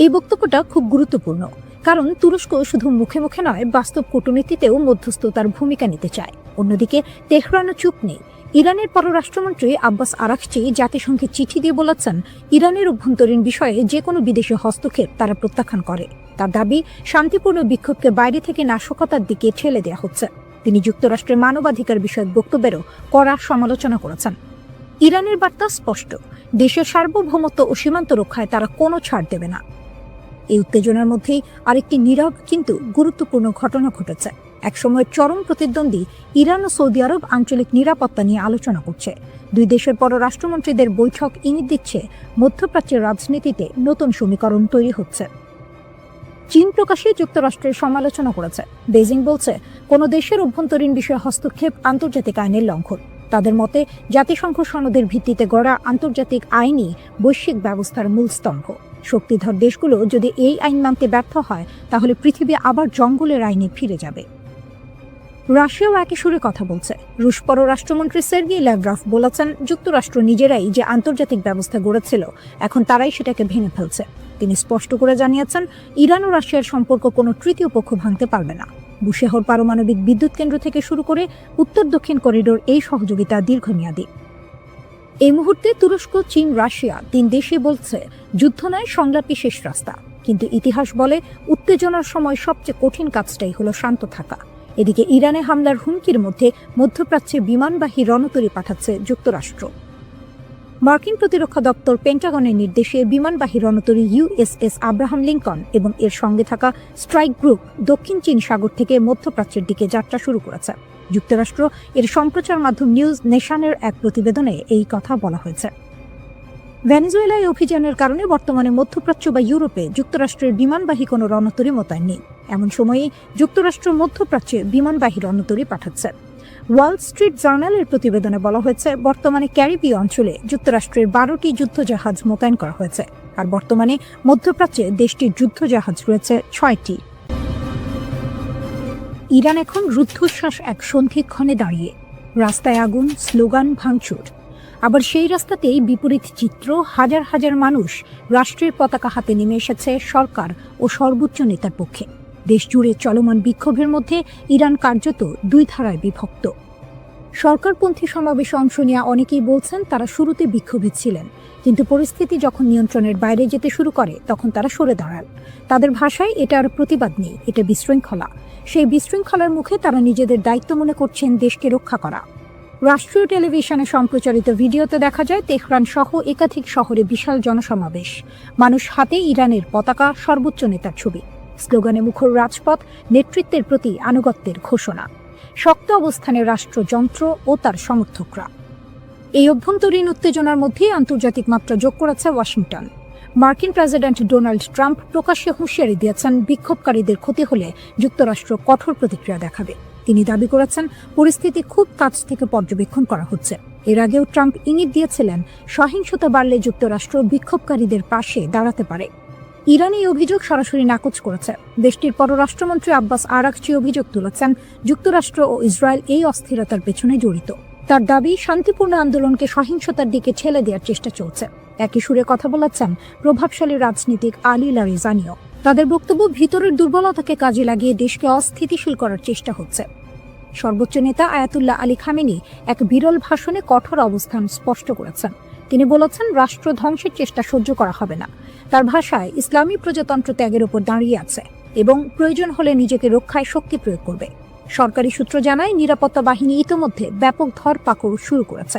এই বক্তব্যটা খুব গুরুত্বপূর্ণ, কারণ তুরস্ক শুধু মুখে মুখে নয়, বাস্তব কূটনীতিতেও মধ্যস্থতার ভূমিকা নিতে চায়। অন্যদিকে তেহরানও চুপ নেই। ইরানের পররাষ্ট্রমন্ত্রী আব্বাস আরাকচি জাতিসংঘে চিঠি দিয়ে বলেছেন, ইরানের অভ্যন্তরীণ বিষয়ে যে কোনো বিদেশি হস্তক্ষেপ তারা প্রত্যাখ্যান করে। তার দাবি, শান্তিপূর্ণ বিক্ষোভকে বাইরে থেকে নাশকতার দিকে ঠেলে দেওয়া হচ্ছে। তিনি যুক্তরাষ্ট্রের মানবাধিকার বিষয়ক বক্তব্যেরও কড়া সমালোচনা করেছেন। ইরানের বার্তা স্পষ্ট, দেশের সার্বভৌমত্ব ও সীমান্ত রক্ষায় তারা কোনো ছাড় দেবে না। এই উত্তেজনার মধ্যেই আরেকটি নীরব কিন্তু গুরুত্বপূর্ণ ঘটনা ঘটেছে। একসময় চরম প্রতিদ্বন্দ্বী ইরান ও সৌদি আরব আঞ্চলিক নিরাপত্তা নিয়ে আলোচনা করছে। দুই দেশের পররাষ্ট্রমন্ত্রীদের বৈঠক ইঙ্গিত দিচ্ছে, মধ্যপ্রাচ্যের রাজনীতিতে নতুন সমীকরণ তৈরি হচ্ছে। চীন প্রকাশ্যে যুক্তরাষ্ট্রের সমালোচনা করেছে। বেজিং বলছে, কোনো দেশের অভ্যন্তরীণ বিষয়ে হস্তক্ষেপ আন্তর্জাতিক আইনের লঙ্ঘন। তাদের মতে, জাতিসংঘ সনদের ভিত্তিতে গড়া আন্তর্জাতিক আইনই বৈশ্বিক ব্যবস্থার মূল স্তম্ভ। শক্তিধর দেশগুলো যদি এই আইন মানতে ব্যর্থ হয়, তাহলে পৃথিবী আবার জঙ্গলের আইনে ফিরে যাবে। রাশিয়াও একই সুরে কথা বলছে। রুশ পররাষ্ট্রমন্ত্রী সের্গেই ল্যাভরভ বলেছেন, যুক্তরাষ্ট্র নিজেরাই যে আন্তর্জাতিক ব্যবস্থা গড়েছিল, এখন তারাই সেটাকে ভেঙে ফেলছে। তিনি স্পষ্ট করে জানিয়েছেন, ইরান ও রাশিয়ার সম্পর্ক কোনো তৃতীয় পক্ষ ভাঙতে পারবে না। বুশেহর পারমাণবিক বিদ্যুৎ কেন্দ্র থেকে শুরু করে উত্তর দক্ষিণ করিডোর এই সহযোগিতা দীর্ঘমেয়াদী। এই মুহূর্তে তুরস্ক, চীন, রাশিয়া তিন দেশই বলছে, যুদ্ধ নয়, সংলাপই শেষ রাস্তা। কিন্তু ইতিহাস বলে, উত্তেজনার সময় সবচেয়ে কঠিন কাজটাই হলো শান্ত থাকা। এদিকে ইরানে হামলার হুমকির মধ্যে মধ্যপ্রাচ্যে বিমানবাহী রণতরী পাঠাচ্ছে যুক্তরাষ্ট্র। মার্কিন প্রতিরক্ষা দপ্তর পেন্টাগনের নির্দেশে বিমানবাহী রণতরী USS আব্রাহাম লিঙ্কন এবং এর সঙ্গে থাকা স্ট্রাইক গ্রুপ দক্ষিণ চীন সাগর থেকে মধ্যপ্রাচ্যের দিকে যাত্রা শুরু করেছে। যুক্তরাষ্ট্র এর সম্প্রচার মাধ্যম নিউজ নেশনের এক প্রতিবেদনে এই কথা বলা হয়েছে। ভেনেজুয়েলায় অভিযানের কারণে বর্তমানে মধ্যপ্রাচ্য বা ইউরোপে যুক্তরাষ্ট্রের বিমানবাহী কোনো রণতরী মোতায়েন নেই। এমন সময়ে যুক্তরাষ্ট্র মধ্যপ্রাচ্যে বিমানবাহী রণতরী পাঠাচ্ছে। ওয়াল স্ট্রিট জার্নালের প্রতিবেদনে বলা হয়েছে, বর্তমানে ক্যারিবীয় অঞ্চলে যুক্তরাষ্ট্রের 12টি যুদ্ধজাহাজ মোতায়েন করা হয়েছে, আর বর্তমানে মধ্যপ্রাচ্যে দেশটির যুদ্ধজাহাজ রয়েছে 6টি। ইরান এখন রুদ্ধশ্বাস এক সন্ধিক্ষণে দাঁড়িয়ে। রাস্তায় আগুন, স্লোগান, ভাঙচুর। আবার সেই রাস্তাতেই বিপরীত চিত্র, হাজার হাজার মানুষ রাষ্ট্রের পতাকা হাতে নেমে এসেছে সরকার ও সর্বোচ্চ নেতার পক্ষে। দেশ জুড়ে চলমান বিক্ষোভের মধ্যে ইরান কার্যত দুই ধারায় বিভক্ত। সরকারপন্থী সমাবেশে অংশ নেওয়া অনেকেই বলছেন তারা শুরুতে বিক্ষোভী ছিলেন, কিন্তু পরিস্থিতি যখন নিয়ন্ত্রণের বাইরে যেতে শুরু করে তখন তারা সরে দাঁড়ান। তাদের ভাষায় এটা আর প্রতিবাদ নেই, এটা বিশৃঙ্খলা। সেই বিশৃঙ্খলার মুখে তারা নিজেদের দায়িত্ব মনে করছেন দেশকে রক্ষা করা। রাষ্ট্রীয় টেলিভিশনে সম্প্রচারিত ভিডিওতে দেখা যায় তেহরান সহ একাধিক শহরে বিশাল জনসমাবেশ, মানুষ হাতে ইরানের পতাকা, সর্বোচ্চ নেতার ছবি, স্লোগানে মুখর রাজপথ, নেতৃত্বের প্রতি আনুগত্যের ঘোষণা, শক্ত অবস্থানে রাষ্ট্রযন্ত্র ও তার সমর্থকরা। এই অভ্যন্তরীণ উত্তেজনার মধ্যেই আন্তর্জাতিক মাত্রা যোগ করেছে ওয়াশিংটন। মার্কিন প্রেসিডেন্ট ডোনাল্ড ট্রাম্প প্রকাশ্যে হুঁশিয়ারি দিয়েছেন, বিক্ষোভকারীদের ক্ষতি হলে যুক্তরাষ্ট্র কঠোর প্রতিক্রিয়া দেখাবে। তিনি দাবি করেছেন পরিস্থিতি খুব কাছ থেকে পর্যবেক্ষণ করা হচ্ছে। এর আগেও ট্রাম্প ইঙ্গিত দিয়েছিলেন সহিংসতা বাড়লে যুক্তরাষ্ট্র বিক্ষোভকারীদের পাশে দাঁড়াতে পারে। ইরান এই অভিযোগ সরাসরি নাকচ করেছে। দেশটির পররাষ্ট্রমন্ত্রী আব্বাস আরাকচি অভিযোগ তুলেছেন যুক্তরাষ্ট্র ও ইসরায়েল এই অস্থিরতার পেছনে জড়িত। তার দাবি, শান্তিপূর্ণ আন্দোলনকে সহিংসতার দিকে ঠেলে দেওয়ার চেষ্টা চলছে। একই সুরে কথা বলেছেন প্রভাবশালী রাজনীতিক আলী লারিজানিও। তাদের বক্তব্য, ভিতরের দুর্বলতাকে কাজে লাগিয়ে দেশকে অস্থিতিশীল করার চেষ্টা হচ্ছে। সর্বোচ্চ নেতা আয়াতুল্লাহ আলী খামেনি এক বিরল ভাষণে কঠোর অবস্থান স্পষ্ট করেছেন। তিনি বলেছেন রাষ্ট্র ধ্বংসের চেষ্টা সহ্য করা হবে না। তার ভাষায়, ইসলামী প্রজাতন্ত্র ত্যাগের উপর দাঁড়িয়ে আছে এবং প্রয়োজন হলে নিজেকে রক্ষায় শক্তি প্রয়োগ করবে। সরকারি সূত্র জানায় নিরাপত্তা বাহিনী ইতোমধ্যে ব্যাপক ধরপাকড় শুরু করেছে।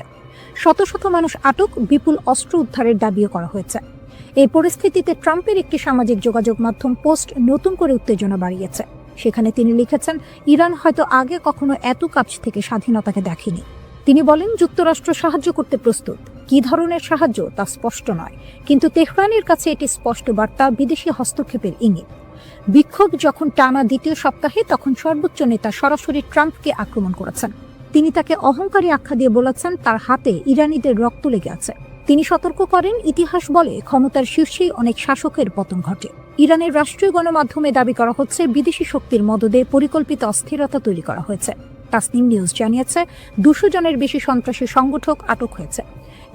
শত শত মানুষ আটক, বিপুল অস্ত্র উদ্ধারের দাবিও করা হয়েছে। এই পরিস্থিতিতে ট্রাম্পের একটি সামাজিক যোগাযোগ মাধ্যম পোস্ট নতুন করে উত্তেজনা বাড়িয়েছে। সেখানে তিনি লিখেছেন, ইরান হয়তো আগে কখনো এত কাছ থেকে স্বাধীনতাকে দেখেনি। তিনি বলেন, যুক্তরাষ্ট্র সাহায্য করতে প্রস্তুত। কি ধরনের সাহায্য তা স্পষ্ট নয়, কিন্তু তেহরানের কাছে এটি স্পষ্ট বার্তা, বিদেশি হস্তক্ষেপের ইঙ্গিত। বিক্ষোভ যখন টানা দ্বিতীয় সপ্তাহে, তখন সর্বোচ্চ নেতা সরাসরি ট্রাম্পকে আক্রমণ করেছেন। তিনি তাকে অহংকারী আখ্যা দিয়ে বলেছেন তার হাতে ইরানিদের রক্ত লেগে আছে। তিনি সতর্ক করেন, ইতিহাস বলে ক্ষমতার শীর্ষেই অনেক শাসকের পতন ঘটে। ইরানের রাষ্ট্রীয় গণমাধ্যমে দাবি করা হচ্ছে বিদেশি শক্তির মদদে পরিকল্পিত অস্থিরতা তৈরি করা হয়েছে। তাসনিম নিউজ জানিয়েছে 200 জনের বেশি সন্ত্রাসী সংগঠক আটক হয়েছে।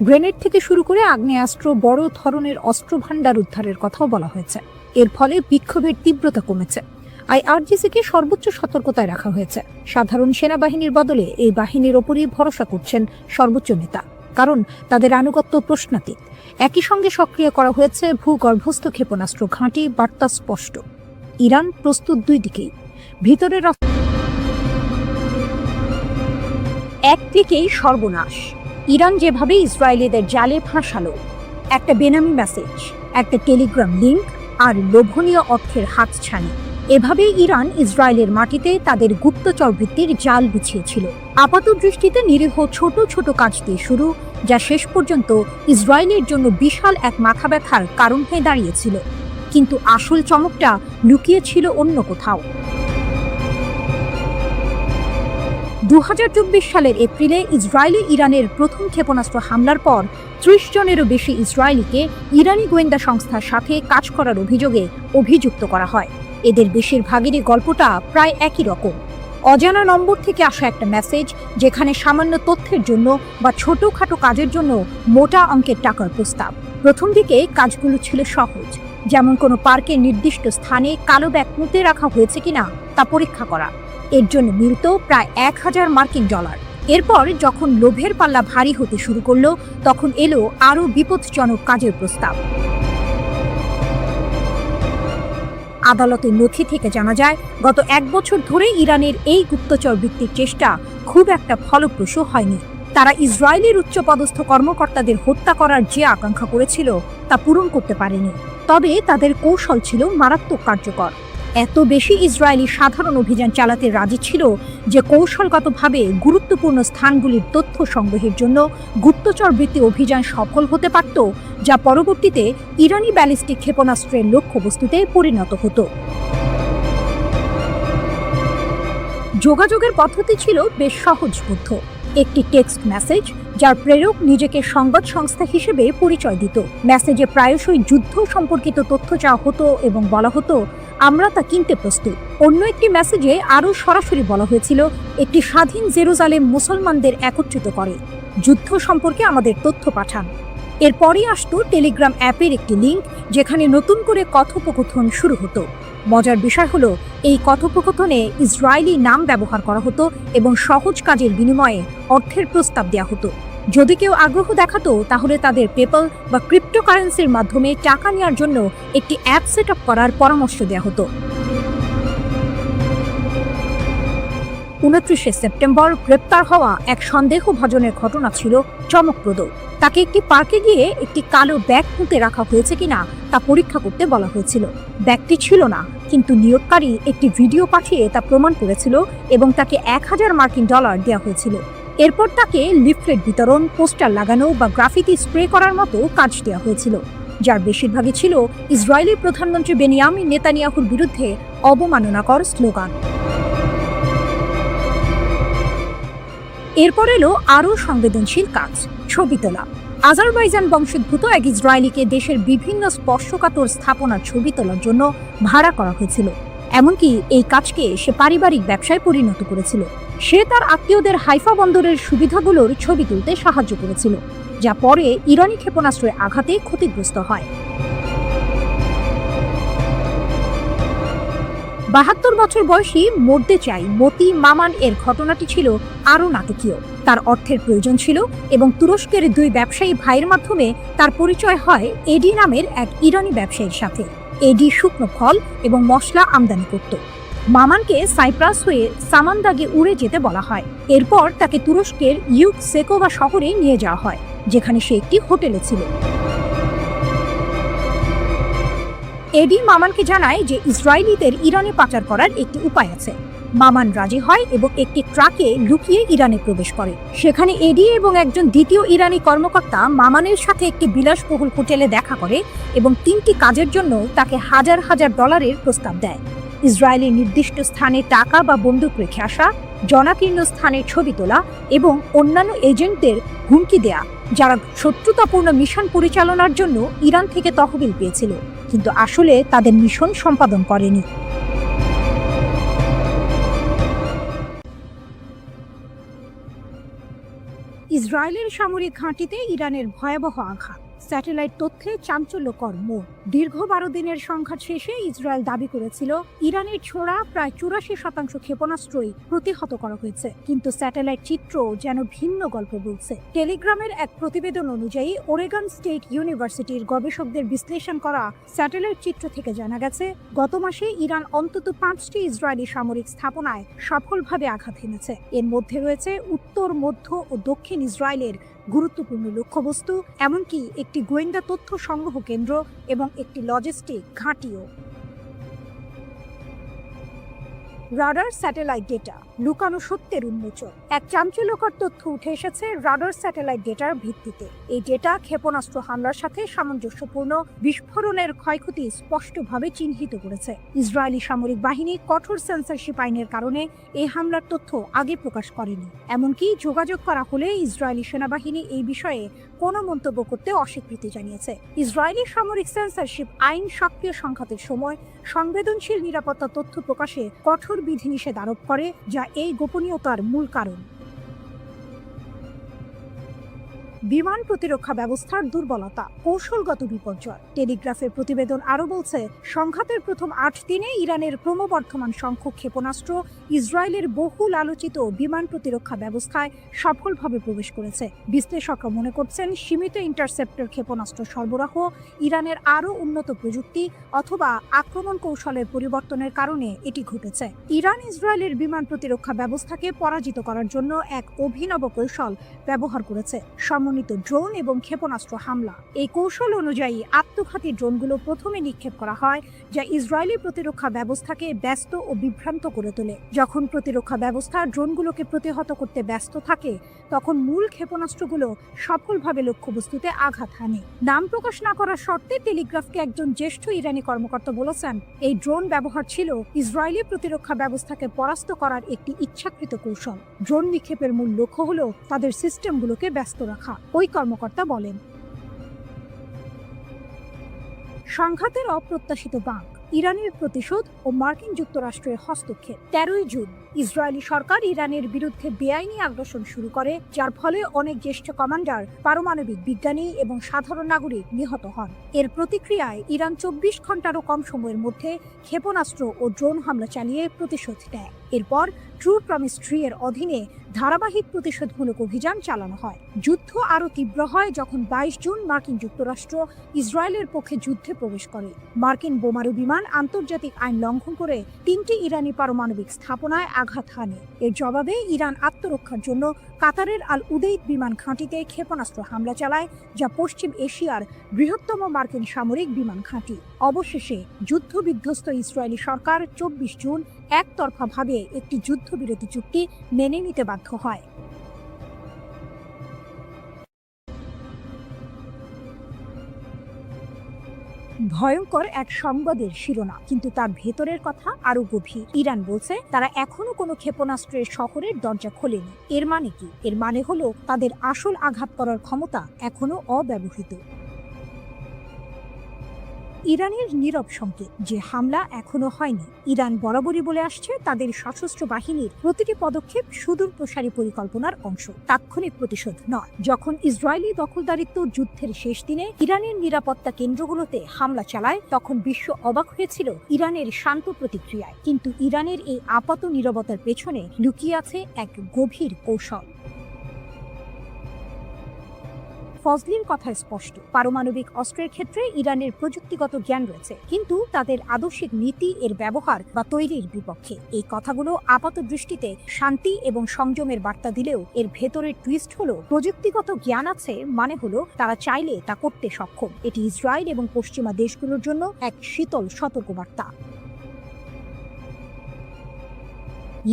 গ্রেনেড থেকে শুরু করে আগ্নেয়াস্ত্র, বড় ধরনের অস্ত্রভাণ্ডার উদ্ধারের কথাও বলা হয়েছে। এর ফলে বিক্ষোভের তীব্রতা কমেছে। IRGC-কে সর্বোচ্চ সতর্কতায় রাখা হয়েছে। সাধারণ সেনাবাহিনীর বদলে এই বাহিনীর ওপরই ভরসা করছেন সর্বোচ্চ নেতা, কারণ তাদের আনুগত্য প্রশ্নাতীত। একই সঙ্গে সক্রিয় করা হয়েছে ভূগর্ভস্থ ক্ষেপণাস্ত্র ঘাঁটি। বার্তা স্পষ্ট, ইরান প্রস্তুত দুই দিকেই। ভিতরের একদিকেই সর্বনাশ। ইরান যেভাবে ইসরায়েলিদের জালে ফাঁসালো, একটা বেনামি মেসেজ, একটা টেলিগ্রাম লিঙ্ক আর লোভনীয় অর্থের হাতছানি, এভাবেই ইরান ইসরায়েলের মাটিতে তাদের গুপ্তচর বৃত্তির জাল বিছিয়েছিল। আপাত দৃষ্টিতে নিরীহ ছোট ছোট কাজ দিয়ে শুরু, যা শেষ পর্যন্ত ইসরায়েলের জন্য বিশাল এক মাথা ব্যথার কারণ হয়ে দাঁড়িয়েছিল। কিন্তু আসল চমকটা লুকিয়ে ছিল অন্য কোথাও। 2024 সালের এপ্রিলে ইসরায়েলে ইরানের প্রথম ক্ষেপণাস্ত্র হামলার পর 30 জনেরও বেশি ইসরায়েলিকে ইরানি গোয়েন্দা সংস্থার সাথে কাজ করার অভিযোগে অভিযুক্ত করা হয়। এদের বেশিরভাগেরই গল্পটা প্রায় একই রকম। অজানা নম্বর থেকে আসা একটা মেসেজ, যেখানে সামান্য তথ্যের জন্য বা ছোটখাটো কাজের জন্য মোটা অঙ্কের টাকার প্রস্তাব। প্রথম দিকে কাজগুলো ছিল সহজ, যেমন কোনো পার্কের নির্দিষ্ট স্থানে কালো ব্যাগ পুঁতে রাখা হয়েছে কিনা তা পরীক্ষা করা। এর জন্য মিলত প্রায় $1000 মার্কিন। এরপর যখন লোভের পাল্লা ভারী হতে শুরু করলো, তখন এলো আরও বিপজ্জনক কাজের প্রস্তাব। আদালতের নথি থেকে জানা যায়, গত 1 বছর ধরে ইরানের এই গুপ্তচর বৃত্তির চেষ্টা খুব একটা ফলপ্রসূ হয়নি। তারা ইসরায়েলের উচ্চপদস্থ কর্মকর্তাদের হত্যা করার যে আকাঙ্ক্ষা করেছিল তা পূরণ করতে পারেনি। তবে তাদের কৌশল ছিল মারাত্মক কার্যকর। এত বেশি ইসরায়েলি সাধারণ অভিযান চালাতে রাজি ছিল যে কৌশলগতভাবে গুরুত্বপূর্ণ স্থানগুলির তথ্য সংগ্রহের জন্য গুপ্তচরবৃত্তি অভিযান সফল হতে পারত, যা পরবর্তীতে ইরানি ব্যালিস্টিক ক্ষেপণাস্ত্রের লক্ষ্যবস্তুতে পরিণত হতো। যোগাযোগের পদ্ধতি ছিল বেশ সহজবোধ্য। একটি টেক্সট মেসেজ, যার প্রেরক নিজেকে সংবাদ সংস্থা হিসেবে পরিচয় দিত। মেসেজে প্রায়শই যুদ্ধ সম্পর্কিত তথ্য চাওয়া হতো এবং বলা হতো, আমরা তা কিনতে প্রস্তুত। অন্য একটি মেসেজে আরও সরাসরি বলা হয়েছিল, একটি স্বাধীন জেরুজালেম মুসলমানদের একত্রিত করে, যুদ্ধ সম্পর্কে আমাদের তথ্য পাঠান। এরপরই আসতো টেলিগ্রাম অ্যাপের একটি লিঙ্ক, যেখানে নতুন করে কথোপকথন শুরু হতো। মজার বিষয় হলো, এই কথোপকথনে ইসরায়েলি নাম ব্যবহার করা হতো এবং সহজ কাজের বিনিময়ে অর্থের প্রস্তাব দেওয়া হতো। যদি কেউ আগ্রহ দেখাতো, তাহলে তাদের পেপ্যাল বা ক্রিপ্টোকারেন্সির মাধ্যমে টাকা নেওয়ার জন্য একটি অ্যাপ সেট আপ করার পরামর্শ দেওয়া হতো। 29 সেপ্টেম্বর গ্রেপ্তার হওয়া এক সন্দেহভাজনের ঘটনা ছিল চমকপ্রদ। তাকে একটি পার্কে গিয়ে একটি কালো ব্যাগ পুঁতে রাখা হয়েছে কিনা তা পরীক্ষা করতে বলা হয়েছিল। ব্যাগটি ছিল না, কিন্তু নিয়োগকারী একটি ভিডিও পাঠিয়ে তা প্রমাণ করেছিল এবং তাকে $1000 দেওয়া হয়েছিল। এরপর তাকে লিফলেট বিতরণ, পোস্টার লাগানো বা গ্রাফিতি স্প্রে করার মতো কাজ দেওয়া হয়েছিল, যার বেশিরভাগই ছিল ইসরায়েলি প্রধানমন্ত্রী বেনিয়ামিন নেতানিয়াহুর বিরুদ্ধে অবমাননাকর স্লোগান। এরপর এলো আরও সংবেদনশীল কাজ, ছবি তোলা। আজারবাইজান বংশোদ্ভূত এক ইসরায়েলিকে দেশের বিভিন্ন স্পর্শকাতর স্থাপনার ছবি তোলার জন্য ভাড়া করা হয়েছিল। এমনকি এই কাজকে সে পারিবারিক ব্যবসায় পরিণত করেছিল। সে তার আত্মীয়দের হাইফা বন্দরের সুবিধাগুলোর ছবি তুলতে সাহায্য করেছিল, যা পরে ইরানি ক্ষেপণাস্ত্রের আঘাতে ক্ষতিগ্রস্ত হয়। 72 বছর বয়সী মরতে চাই মতি মামান এর ঘটনাটি ছিল আরও নাটকীয়। তার অর্থের প্রয়োজন ছিল এবং তুরস্কের 2 ব্যবসায়ী ভাইয়ের মাধ্যমে তার পরিচয় হয় এডি নামের এক ইরানি ব্যবসায়ীর সাথে। এডি শুকনো ফল এবং মশলা আমদানি করত। মামানকে সাইপ্রাস হয়ে সামান্দাগে উড়ে যেতে বলা হয়। এরপর তাকে তুরস্কের ইউকসেকোভা শহরে নিয়ে যাওয়া হয়, যেখানে সে একটি হোটেলে ছিল। এডি মামানকে জানায় যে ইসরায়েলিদের ইরানে পাচার করার একটি উপায় আছে। মামান রাজি হয় এবং একটি ট্রাকে লুকিয়ে ইরানে প্রবেশ করে। সেখানে এডি এবং একজন দ্বিতীয় ইরানি কর্মকর্তা মামানের সাথে একটি বিলাসবহুল হোটেলে দেখা করে এবং 3টি কাজের জন্য তাকে $1000 প্রস্তাব দেয়। ইসরায়েলের নির্দিষ্ট স্থানে টাকা বা বন্দুক রেখে আসা, জনাকীর্ণ স্থানের ছবি তোলা এবং অন্যান্য এজেন্টদের হুমকি দেয়া, যারা শত্রুতাপূর্ণ মিশন পরিচালনার জন্য ইরান থেকে তহবিল পেয়েছিল, কিন্তু আসলে তাদের মিশন সম্পাদন করেনি। ইসরায়েলের সামরিক ঘাঁটিতে ইরানের ভয়াবহ আঘাত, স্যাটেলাইট তথ্যে চাঞ্চল্যকর মোড়। দীর্ঘ 12 দিনের সংঘাত শেষে ইসরায়েল দাবি করেছিল ইরানের ছোড়া প্রায় 84% ক্ষেপণাস্ত্রই প্রতিহত করা হয়েছে, কিন্তু স্যাটেলাইট চিত্র যেন ভিন্ন গল্প বলছে। টেলিগ্রামের এক প্রতিবেদন অনুযায়ী ওরেগন স্টেট ইউনিভার্সিটির গবেষকদের বিশ্লেষণ করা স্যাটেলাইট চিত্র থেকে জানা গেছে, গত মাসে ইরান অন্তত 5টি ইসরায়েলি সামরিক স্থাপনায় সফলভাবে আঘাত হেনেছে। এর মধ্যে রয়েছে উত্তর, মধ্য ও দক্ষিণ ইসরায়েলের গুরুত্বপূর্ণ লক্ষ্যবস্তু, এমনকি একটি গোয়েন্দা তথ্য সংগ্রহ কেন্দ্র এবং একটি লজিস্টিক ঘাঁটিও। রাডার স্যাটেলাইট ডেটা, লুকানো সত্যের উন্মোচন। এক চাঞ্চল্যকর তথ্য উঠে এসেছে রাডার স্যাটেলাইট ডেটার ভিত্তিতে। এই ডেটা ক্ষেপণাস্ত্র হামলার সাথে সামঞ্জস্যপূর্ণ বিস্ফোরণের ক্ষয়ক্ষতি স্পষ্টভাবে চিহ্নিত করেছে। ইসরায়েলি সামরিক বাহিনী কঠোর সেন্সরশিপ আইনের কারণে এই হামলার তথ্য আগে প্রকাশ করেনি। এমনকি যোগাযোগ করা হলে ইসরায়েলি সেনাবাহিনী এই বিষয়ে কোনো মন্তব্য করতে অস্বীকৃতি জানিয়েছে। ইসরায়েলি সামরিক সেন্সরশিপ আইন সক্রিয় সংঘাতের সময় সংবেদনশীল নিরাপত্তা তথ্য প্রকাশে কঠোর বিধিনিষেধ আরোপ করে, যা এই গোপনীয়তার মূল কারণ। বিমান প্রতিরক্ষা ব্যবস্থার দুর্বলতা, কৌশলগত বিপর্যয়। টেলিগ্রাফের প্রতিবেদন আরও বলছে, সংঘাতের প্রথম ৮ দিনে ইরানের ক্রমবর্ধমান সংখ্যক ক্ষেপণাস্ত্র ইসরায়েলের বহুল আলোচিত বিমান প্রতিরক্ষা ব্যবস্থায় সফলভাবে প্রবেশ করেছে। বিশ্লেষকরা মনে করছেন, সীমিত ইন্টারসেপ্টর ক্ষেপণাস্ত্র সরবরাহ, ইরানের আরও উন্নত প্রযুক্তি অথবা আক্রমণ কৌশলের পরিবর্তনের কারণে এটি ঘটেছে। ইরান ইসরায়েলের বিমান প্রতিরক্ষা ব্যবস্থাকে পরাজিত করার জন্য এক অভিনব কৌশল ব্যবহার করেছে, সমন্বিত ড্রোন এবং ক্ষেপণাস্ত্র হামলা। এই কৌশল অনুযায়ী আত্মঘাতী ড্রোনগুলো প্রথমে নিক্ষেপ করা হয়, যা ইসরায়েলি প্রতিরক্ষা ব্যবস্থাকে ব্যস্ত ও বিভ্রান্ত করে তোলে। যখন প্রতিরক্ষা ব্যবস্থা ড্রোনগুলোকে প্রতিহত করতে ব্যস্ত থাকে, তখন মূল ক্ষেপণাস্ত্রগুলো সফলভাবে লক্ষ্যবস্তুতে আঘাত হানে। নাম প্রকাশ না করার শর্তে টেলিগ্রাফকে একজন জ্যেষ্ঠ ইরানি কর্মকর্তা বলেছেন, এই ড্রোন ব্যবহার ছিল ইসরায়েলি প্রতিরক্ষা ব্যবস্থাকে পরাস্ত করার একটি ইচ্ছাকৃত কৌশল। ড্রোন নিক্ষেপের মূল লক্ষ্য হল তাদের সিস্টেমগুলোকে ব্যস্ত রাখা, ওই কর্মকর্তা বলেন। সংঘাতের অপ্রত্যাশিত বাঁক, ইরানের প্রতিশোধ ও মার্কিন যুক্তরাষ্ট্রের হস্তক্ষেপ। 13ই জুন ইসরায়েলি সরকার ইরানের বিরুদ্ধে বেআইনি আগ্রাসন শুরু করে, যার ফলে অনেক জ্যেষ্ঠ কমান্ডার, পারমাণবিক বিজ্ঞানী এবং সাধারণ নাগরিক নিহত হন। এর প্রতিক্রিয়ায় ইরান 24 ঘন্টারও কম সময়ের মধ্যে ক্ষেপণাস্ত্র ও ড্রোন হামলা চালিয়ে প্রতিশোধ নেয়। এরপর ট্রু প্রমিস 3 এর অধীনে ধারাবাহিক প্রতিশোধমূলক অভিযান চালানো হয়। যুদ্ধ আরও তীব্র হয় যখন 22 জুন মার্কিন যুক্তরাষ্ট্র ইসরায়েলের পক্ষে যুদ্ধে প্রবেশ করে। মার্কিন বোমারু বিমান আন্তর্জাতিক আইন লঙ্ঘন করে 3টি ইরানি পারমাণবিক স্থাপনায় আঘাত হানে। এর জবাবে ইরান আত্মরক্ষার জন্য কাতারের আল উদেইদ বিমান ঘাঁটিতে ক্ষেপণাস্ত্র হামলা চালায়, যা পশ্চিম এশিয়ার বৃহত্তম মার্কিন সামরিক বিমান ঘাঁটি। অবশেষে যুদ্ধবিধ্বস্ত ইসরায়েলি সরকার 24 জুন একতরফাভাবে একটি যুদ্ধবিরতি চুক্তি মেনে নিতে বাধ্য হয়। ভয়ঙ্কর এক সংবাদের শিরোনাম, কিন্তু তার ভেতরের কথা আরো গভীর। ইরান বলছে তারা এখনো কোনো ক্ষেপণাস্ত্রের শহরের দরজা খোলেনি। এর মানে কি? এর মানে হলো তাদের আসল আঘাত করার ক্ষমতা এখনো অব্যবহৃত। ইরানের নীরব সংকেত যে হামলা এখনো হয়নি। ইরান বরাবরই বলে আসছে তাদের সশস্ত্র বাহিনীর প্রতিটি পদক্ষেপ সুদূর প্রসারী পরিকল্পনার অংশ, তাৎক্ষণিক প্রতিশোধ নয়। যখন ইসরায়েলি দখলদারিত্ব যুদ্ধের শেষ দিনে ইরানের নিরাপত্তা কেন্দ্রগুলোতে হামলা চালায়, তখন বিশ্ব অবাক হয়েছিল ইরানের শান্ত প্রতিক্রিয়ায়। কিন্তু ইরানের এই আপাত নীরবতার পেছনে লুকিয়ে আছে এক গভীর কৌশল। ফজলির কথা স্পষ্ট, পারমাণবিক অস্ত্রের ক্ষেত্রে ইরানের প্রযুক্তিগত জ্ঞান রয়েছে, কিন্তু তাদের আদর্শিক নীতি এর ব্যবহার বা তৈরির বিপক্ষে। এই কথাগুলো আপাত দৃষ্টিতে শান্তি এবং সংযমের বার্তা দিলেও এর ভেতরের টুইস্ট হলো, প্রযুক্তিগত জ্ঞান আছে মানে হলো তারা চাইলে তা করতে সক্ষম। এটি ইসরায়েল এবং পশ্চিমা দেশগুলোর জন্য এক শীতল সতর্কবার্তা।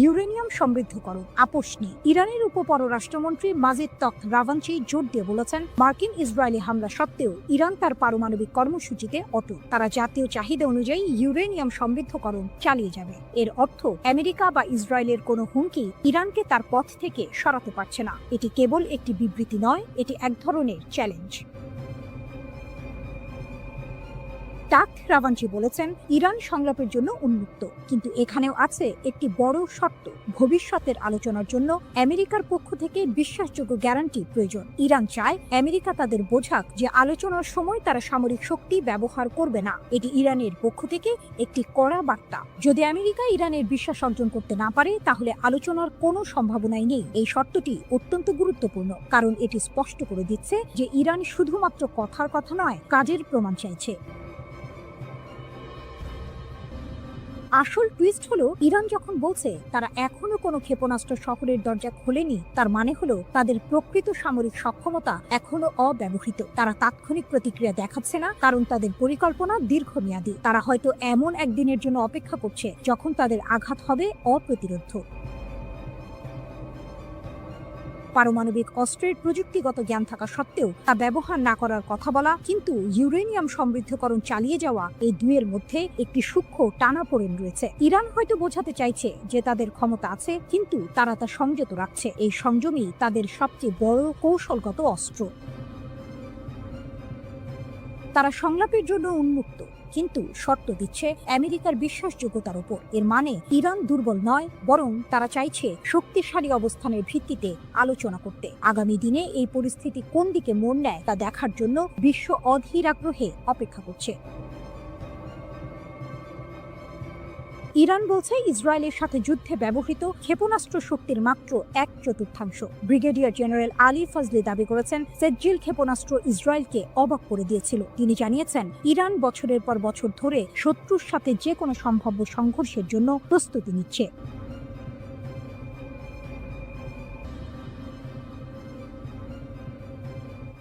ইউরেনিয়াম সমৃদ্ধকরণ আপোষ নেই। ইরানের উপপররাষ্ট্রমন্ত্রী মাজিদ তখত রাভাঞ্চি জোর দিয়ে বলেছেন, মার্কিন ইসরায়েলি হামলা সত্ত্বেও ইরান তার পারমাণবিক কর্মসূচিতে অটল। তারা জাতীয় চাহিদা অনুযায়ী ইউরেনিয়াম সমৃদ্ধকরণ চালিয়ে যাবে। এর অর্থ আমেরিকা বা ইসরায়েলের কোনো হুমকি ইরানকে তার পথ থেকে সরাতে পারছে না। এটি কেবল একটি বিবৃতি নয়, এটি এক ধরনের চ্যালেঞ্জ। তখত রাভাঞ্চি বলেছেন, ইরান সংলাপের জন্য উন্মুক্ত, কিন্তু এখানেও আছে একটি বড় শর্ত। ভবিষ্যতের আলোচনার জন্য আমেরিকার পক্ষ থেকে বিশ্বাসযোগ্য গ্যারান্টি প্রয়োজন। ইরান চায় আমেরিকা তাদের বোঝাক যে আলোচনার সময় তারা সামরিক শক্তি ব্যবহার করবে না। এটি ইরানের পক্ষ থেকে একটি কড়া বার্তা। যদি আমেরিকা ইরানের বিশ্বাস অর্জন করতে না পারে, তাহলে আলোচনার কোনো সম্ভাবনাই নেই। এই শর্তটি অত্যন্ত গুরুত্বপূর্ণ, কারণ এটি স্পষ্ট করে দিচ্ছে যে ইরান শুধুমাত্র কথার কথা নয়, কাজের প্রমাণ চাইছে। আসল টুইস্ট হলো, ইরান যখন বলছে তারা এখনো কোনো ক্ষেপণাস্ত্র শহরের দরজা খোলেনি, তার মানে হলো তাদের প্রকৃত সামরিক সক্ষমতা এখনো অব্যবহৃত। তারা তাৎক্ষণিক প্রতিক্রিয়া দেখাচ্ছে না, কারণ তাদের পরিকল্পনা দীর্ঘমেয়াদী। তারা হয়তো এমন একদিনের জন্য অপেক্ষা করছে যখন তাদের আঘাত হবে অপ্রতিরোধ্য। পারমাণবিক অস্ত্রের প্রযুক্তিগত জ্ঞান থাকা সত্ত্বেও তা ব্যবহার না করার কথা বলা, কিন্তু ইউরেনিয়াম সমৃদ্ধকরণ চালিয়ে যাওয়া, এই দুইয়ের মধ্যে একটি সূক্ষ্ম টানাপোড়েন রয়েছে। ইরান হয়তো বোঝাতে চাইছে যে তাদের ক্ষমতা আছে, কিন্তু তারা তা সংযত রাখছে। এই সংযমই তাদের সবচেয়ে বড় কৌশলগত অস্ত্র। তারা সংলাপের জন্য উন্মুক্ত, কিন্তু শর্ত দিচ্ছে আমেরিকার বিশ্বাসযোগ্যতার উপর। এর মানে ইরান দুর্বল নয়, বরং তারা চাইছে শক্তিশালী অবস্থানের ভিত্তিতে আলোচনা করতে। আগামী দিনে এই পরিস্থিতি কোন দিকে মোড় নেয় তা দেখার জন্য বিশ্ব অধীর আগ্রহে অপেক্ষা করছে। ইরান বলছে ইসরায়েলের সাথে যুদ্ধে ব্যবহৃত ক্ষেপণাস্ত্র শক্তির মাত্র 1/4। ব্রিগেডিয়ার জেনারেল আলী ফজলি দাবি করেছেন, সেজ্জিল ক্ষেপণাস্ত্র ইসরায়েলকে অবাক করে দিয়েছিল। তিনি জানিয়েছেন, ইরান বছরের পর বছর ধরে শত্রুর সাথে যে কোনো সম্ভাব্য সংঘর্ষের জন্য প্রস্তুতি নিচ্ছে।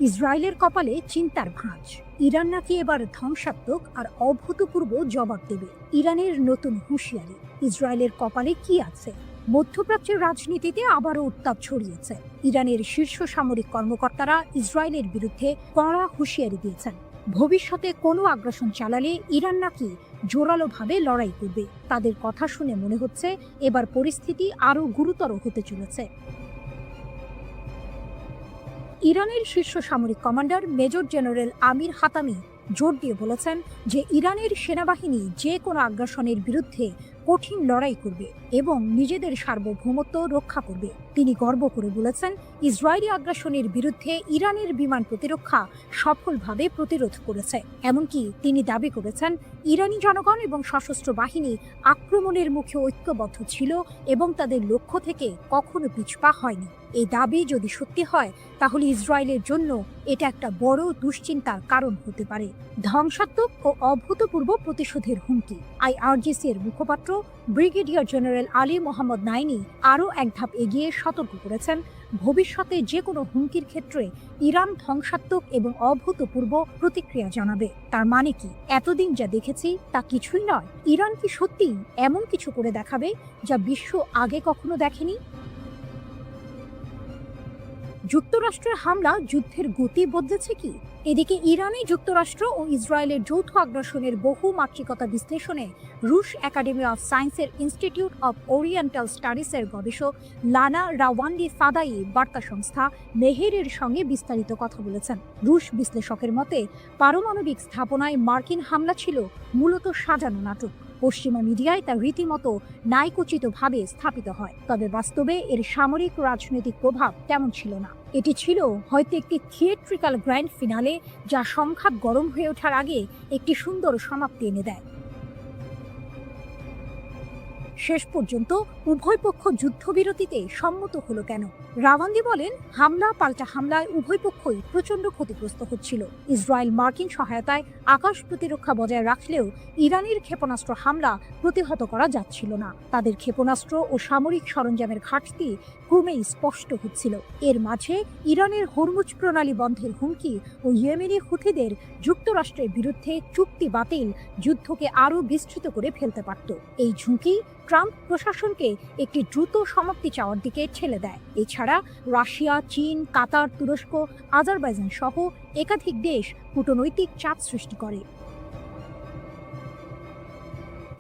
ইসরায়েলের কপালে চিন্তার ভাঁজ। ইরান নাকি এবার ধ্বংসাত্মক আর অভূতপূর্ব জবাব দেবে। ইরানের নতুন হুঁশিয়ারি। ইসরায়েলের কপালে কি আছে? মধ্যপ্রাচ্যের রাজনীতিতে আবারও উত্তাপ ছড়িয়েছে। ইরানের শীর্ষ সামরিক কর্মকর্তারা ইসরায়েলের বিরুদ্ধে কড়া হুঁশিয়ারি দিয়েছেন। ভবিষ্যতে কোনো আগ্রাসন চালালে ইরান নাকি জোরালোভাবে লড়াই করবে। তাদের কথা শুনে মনে হচ্ছে এবার পরিস্থিতি আরও গুরুতর হতে চলেছে। ইরানের শীর্ষ সামরিক কমান্ডার মেজর জেনারেল আমির হাতামি জোর দিয়ে বলেছেন যে ইরানের সেনাবাহিনী যে কোনো আগ্রাসনের বিরুদ্ধে কঠিন লড়াই করবে এবং নিজেদের সার্বভৌমত্ব রক্ষা করবে। তিনি গর্ব করে বলেছেন, ইসরায়েলি আগ্রাসনের বিরুদ্ধে ইরানের বিমান প্রতিরক্ষা সফলভাবে প্রতিরোধ করেছে। এমনকি তিনি দাবি করেছেন, ইরানি জনগণ এবং সশস্ত্র বাহিনী আক্রমণের মুখে ঐক্যবদ্ধ ছিল এবং তাদের লক্ষ্য থেকে কখনো পিছপা হয়নি। এই দাবি যদি সত্যি হয়, তাহলে ইসরায়েলের জন্য এটা একটা বড় দুশ্চিন্তার কারণ হতে পারে। ধ্বংসাত্মক ও অভূতপূর্ব প্রতিশোধের হুমকি। আইআরজিসি এর মুখপাত্র ব্রিগেডিয়ার জেনারেল আলী মোহাম্মদ নাইনি আরও এক ধাপ এগিয়ে সতর্ক করেছেন, ভবিষ্যতে যে কোনো হুমকির ক্ষেত্রে ইরান ধ্বংসাত্মক এবং অভূতপূর্ব প্রতিক্রিয়া জানাবে। তার মানে কি? এতদিন যা দেখেছি তা কিছুই নয়। ইরান কি সত্যিই এমন কিছু করে দেখাবে যা বিশ্ব আগে কখনো দেখেনি? যুক্তরাষ্ট্রের হামলা যুদ্ধের গতি বদলেছে কি? এদিকে ইরানে যুক্তরাষ্ট্র ও ইসরায়েলের যৌথ আগ্রাসনের বহু মাত্রিকতা বিশ্লেষণে রুশ একাডেমি অফ সায়েন্সের ইনস্টিটিউট অফ ওরিয়েন্টাল স্টাডিজের গবেষক লানা রাওয়ান্ডি ফাদাই বার্তা সংস্থা মেহেরের সঙ্গে বিস্তারিত কথা বলেছেন। রুশ বিশ্লেষকের মতে, পারমাণবিক স্থাপনায় মার্কিন হামলা ছিল মূলত সাজানো নাটক। পশ্চিমা মিডিয়ায় তা রীতিমতো ন্যায়কোচিতভাবে স্থাপিত হয়, তবে বাস্তবে এর সামরিক রাজনৈতিক প্রভাব তেমন ছিল না। এটি ছিল হয়তো একটি থিয়েট্রিক্যাল গ্র্যান্ড ফিনালে, যা সংঘাত গরম হয়ে ওঠার আগে একটি সুন্দর সমাপ্তি এনে দেয়। শেষ পর্যন্ত উভয় পক্ষ যুদ্ধবিরতিতে সম্মত হলো কেন? রাওয়ান্দি বলেন, হামলা পাল্টা হামলায় উভয় পক্ষই প্রচণ্ড ক্ষতিগ্রস্ত হচ্ছিল। ইসরায়েল মার্কিন সহায়তায় আকাশ প্রতিরক্ষা বজায় রাখলেও ইরানের ক্ষেপণাস্ত্র হামলা প্রতিহত করা যাচ্ছিল না। তাদের ক্ষেপণাস্ত্র ও সামরিক সরঞ্জামের ঘাটতি ক্রমেই স্পষ্ট হচ্ছিল। এর মাঝে ইরানের হরমুজ প্রণালী বন্ধের হুমকি ও ইয়েমেনি হুথিদের যুক্তরাষ্ট্রের বিরুদ্ধে চুক্তি বাতিল যুদ্ধকে আরও বিস্তৃত করে ফেলতে পারত। এই ঝুঁকি ট্রাম্প প্রশাসনকে একটি দ্রুত সমাপ্তি চাওয়ার দিকে ঠেলে দেয়। এছাড়া রাশিয়া, চীন, কাতার, তুরস্ক, আজারবাইজান সহ একাধিক দেশ কূটনৈতিক চাপ সৃষ্টি করে।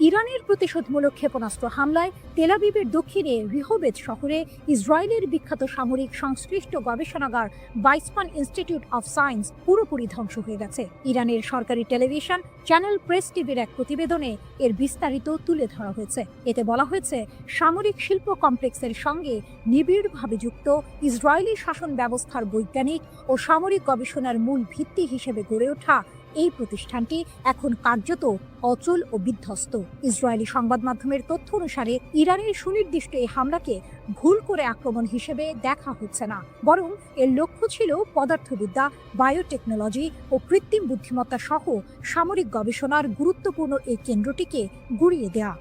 ইরানের প্রতিশোধমূলক ক্ষেপণাস্ত্র হামলায় তেল আবিবের দক্ষিণে রিহোবেদ শহরে ইসরায়েলের বিখ্যাত সামরিক সংশ্লিষ্ট গবেষণাগার বাইসমান ইনস্টিটিউট অফ সায়েন্স পুরোপুরি ধ্বংস হয়ে গেছে। ইরানের সরকারি টেলিভিশন চ্যানেল প্রেস টিভির এক প্রতিবেদনে এর বিস্তারিত তুলে ধরা হয়েছে। এতে বলা হয়েছে, সামরিক শিল্প কমপ্লেক্সের সঙ্গে নিবিড়ভাবে যুক্ত ইসরায়েলি শাসন ব্যবস্থার বৈজ্ঞানিক ও সামরিক গবেষণার মূল ভিত্তি হিসেবে গড়ে ওঠা এই প্রতিষ্ঠানটি এখন কার্যত অচল ও বিধ্বস্ত। ইসরায়েলি সংবাদ মাধ্যমের তথ্য অনুসারে ইরানের সুনির্দিষ্ট এই হামলাকে ভুল করে আক্রমণ হিসেবে দেখা হচ্ছে না, বরং এর লক্ষ্য ছিল পদার্থবিদ্যা, বায়োটেকনোলজি ও কৃত্রিম বুদ্ধিমত্তা সহ সামরিক গবেষণার গুরুত্বপূর্ণ এই কেন্দ্রটিকে গুঁড়িয়ে দেয়া।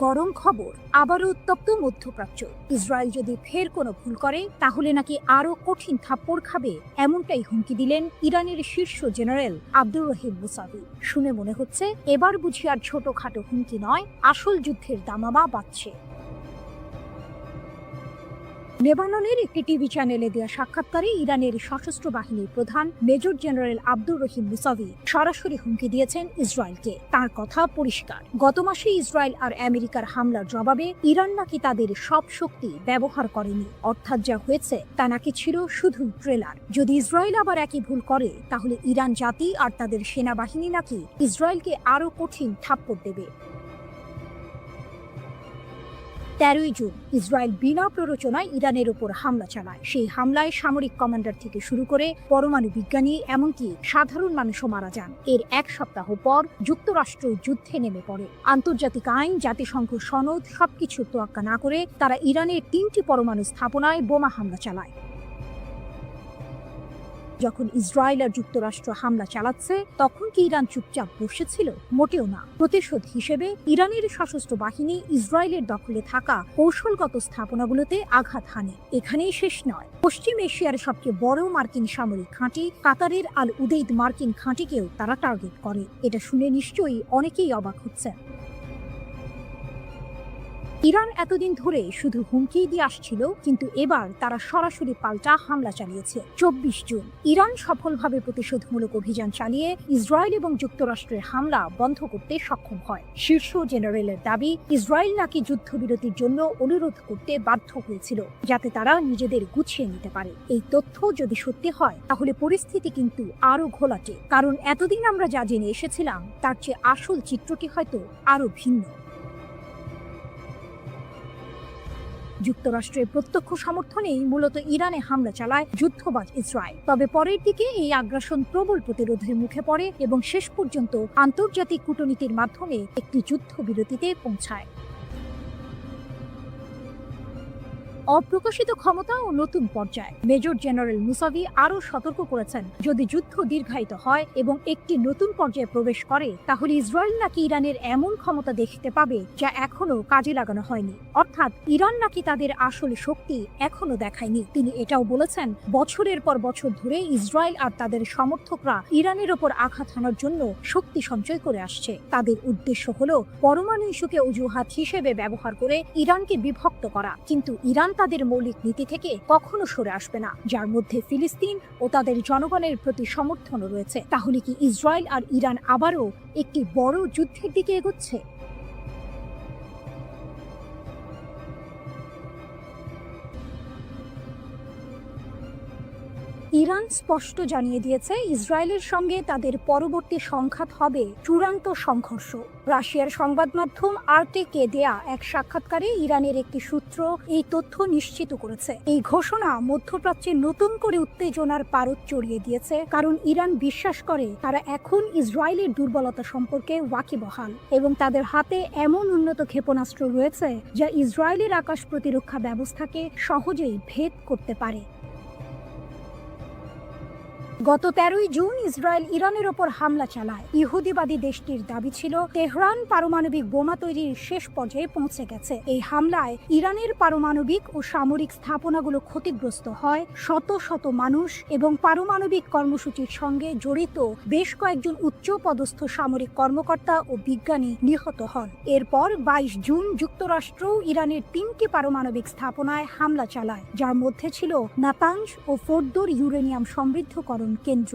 গরম খবর, আবারও উত্তপ্ত মধ্যপ্রাচ্য। ইসরায়েল যদি ফের কোনো ভুল করে, তাহলে নাকি আরও কঠিন থাপ্পড় খাবে, এমনটাই হুমকি দিলেন ইরানের শীর্ষ জেনারেল আব্দুর রহিম মুসাভি। শুনে মনে হচ্ছে এবার বুঝি আর ছোটখাটো হুমকি নয়, আসল যুদ্ধের দামামা বাজছে। লেবাননের একটি টিভি চ্যানেলে দেওয়া সাক্ষাৎকারে ইরানের সশস্ত্র বাহিনীর প্রধান major general Abdur Rahim Musavi সরাসরি হুমকি দিয়েছেন ইসরায়েলকে। তার কথা পরিষ্কার, গত মাসে ইসরায়েল আর আমেরিকার হামলার জবাবে ইরান নাকি তাদের সব শক্তি ব্যবহার করেনি, অর্থাৎ যা হয়েছে তা নাকি ছিল শুধু ট্রেলার। যদি ইসরায়েল আবার একই ভুল করে তাহলে ইরান জাতি আর তাদের সেনাবাহিনী নাকি ইসরায়েলকে আরো কঠিন থাপ্পড় দেবে। 13ই জুন ইসরায়েল বিনা প্ররোচনায় ইরানের ওপর হামলা চালায়। সেই হামলায় সামরিক কমান্ডার থেকে শুরু করে পরমাণু বিজ্ঞানী এমনকি সাধারণ মানুষও মারা যান। এর এক সপ্তাহ পর যুক্তরাষ্ট্র যুদ্ধে নেমে পড়ে। আন্তর্জাতিক আইন, জাতিসংঘ সনদ সবকিছু তোয়াক্কা না করে তারা ইরানের 3টি পরমাণু স্থাপনায় বোমা হামলা চালায়। যখন ইসরায়েল আর যুক্তরাষ্ট্র হামলা চালাচ্ছে তখন কি ইরান চুপচাপ বসেছিল? মোটেও না। প্রতিশোধ হিসেবে ইরানের সশস্ত্র বাহিনী ইসরায়েলের দখলে থাকা কৌশলগত স্থাপনাগুলোতে আঘাত হানে। এখানেই শেষ নয়, পশ্চিম এশিয়ার সবচেয়ে বড় মার্কিন সামরিক ঘাঁটি কাতারের আল উদেইদ মার্কিন ঘাঁটিকেও তারা টার্গেট করে। এটা শুনে নিশ্চয়ই অনেকেই অবাক হচ্ছেন। ইরান এতদিন ধরে শুধু হুমকি দিয়ে আসছিল, কিন্তু এবার তারা সরাসরি পাল্টা হামলা চালিয়েছে। 24 জুন ইরান সফলভাবে প্রতিশোধমূলক অভিযান চালিয়ে ইসরায়েল এবং যুক্তরাষ্ট্রের হামলা বন্ধ করতে সক্ষম হয়। শীর্ষ জেনারেলের দাবি, ইসরায়েল নাকি যুদ্ধবিরতির জন্য অনুরোধ করতে বাধ্য হয়েছিল যাতে তারা নিজেদের গুছিয়ে নিতে পারে। এই তথ্য যদি সত্যি হয় তাহলে পরিস্থিতি কিন্তু আরো ঘোলাটে, কারণ এতদিন আমরা যা জেনে এসেছিলাম তার চেয়ে আসল চিত্রটি হয়তো আরো ভিন্ন। যুক্তরাষ্ট্রের প্রত্যক্ষ সমর্থনেই মূলত ইরানে হামলা চালায় যুদ্ধবাজ ইসরায়েল। তবে পরের দিকে এই আগ্রাসন প্রবল প্রতিরোধের মুখে পড়ে এবং শেষ পর্যন্ত আন্তর্জাতিক কূটনীতির মাধ্যমে একটি যুদ্ধবিরতিতে পৌঁছায়। অপ্রকাশিত ক্ষমতা ও নতুন পর্যায়। মেজর জেনারেল মুসাভি আরও সতর্ক করেছেন, যদি যুদ্ধ দীর্ঘায়িত হয় এবং একটি নতুন পর্যায়ে প্রবেশ করে তাহলে ইসরায়েল নাকি ইরানের এমন ক্ষমতা দেখতে পাবে যা এখনো কাজে লাগানো হয়নি, অর্থাৎ ইরান নাকি তাদের আসল শক্তি এখনো দেখায়নি। তিনি এটাও বলেছেন, বছরের পর বছর ধরে ইসরায়েল আর তাদের সমর্থকরা ইরানের ওপর আঘাত হানার জন্য শক্তি সঞ্চয় করে আসছে। তাদের উদ্দেশ্য হলো পরমাণু ইস্যুকে অজুহাত হিসেবে ব্যবহার করে ইরানকে বিভক্ত করা, কিন্তু ইরান তাদের মৌলিক নীতি থেকে কখনো সরে আসবে না, যার মধ্যে ফিলিস্তিন ও তাদের জনগণের প্রতি সমর্থনও রয়েছে। তাহলে কি ইসরায়েল আর ইরান আবারও একটি বড় যুদ্ধের দিকে এগোচ্ছে? ইরান স্পষ্ট জানিয়ে দিয়েছে ইসরায়েলের সঙ্গে তাদের পরবর্তী সংঘাত হবে চূড়ান্ত সংঘর্ষ। রাশিয়ার সংবাদ মাধ্যম আরটিকে দেয়া এক সাক্ষাৎকারে ইরানের একটি সূত্র এই তথ্য নিশ্চিত করেছে। এই ঘোষণা মধ্যপ্রাচ্যে নতুন করে উত্তেজনার পারদ চড়িয়ে দিয়েছে, কারণ ইরান বিশ্বাস করে তারা এখন ইসরায়েলের দুর্বলতা সম্পর্কে ওয়াকিবহাল এবং তাদের হাতে এমন উন্নত ক্ষেপণাস্ত্র রয়েছে যা ইসরায়েলের আকাশ প্রতিরক্ষা ব্যবস্থাকে সহজেই ভেদ করতে পারে। গত 13ই জুন ইসরায়েল ইরানের ওপর হামলা চালায়। ইহুদিবাদী দেশটির দাবি ছিল তেহরান পারমাণবিক বোমা তৈরির শেষ পর্যায়ে পৌঁছে গেছে। এই হামলায় ইরানের পারমাণবিক ও সামরিক স্থাপনাগুলো ক্ষতিগ্রস্ত হয়, শত শত মানুষ এবং পারমাণবিক কর্মসূচির সঙ্গে জড়িত বেশ কয়েকজন উচ্চ পদস্থ সামরিক কর্মকর্তা ও বিজ্ঞানী নিহত হন। এরপর 22 জুন যুক্তরাষ্ট্র ইরানের 3টি পারমাণবিক স্থাপনায় হামলা চালায়, যার মধ্যে ছিল নাতানজ ও ফোর্দোর ইউরেনিয়াম সমৃদ্ধকরণ কেন্দ্র।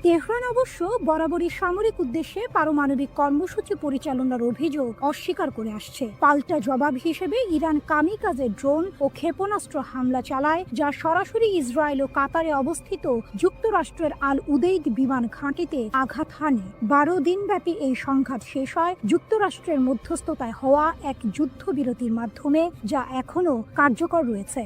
তেহরান অবশ্য বরাবরই সামরিক উদ্দেশ্যে পারমাণবিক কর্মসূচি পরিচালনার অভিযোগ অস্বীকার করে আসছে। পাল্টা জবাব হিসেবে ইরান কামিকাজে ড্রোন ও ক্ষেপণাস্ত্র হামলা চালায়, যা সরাসরি ইসরায়েল ও কাতারে অবস্থিত যুক্তরাষ্ট্রের আল উদেইদ বিমান ঘাঁটিতে আঘাত হানে। 12 দিনব্যাপী এই সংঘাত শেষ হয় যুক্তরাষ্ট্রের মধ্যস্থতায় হওয়া এক যুদ্ধবিরতির মাধ্যমে, যা এখনও কার্যকর রয়েছে।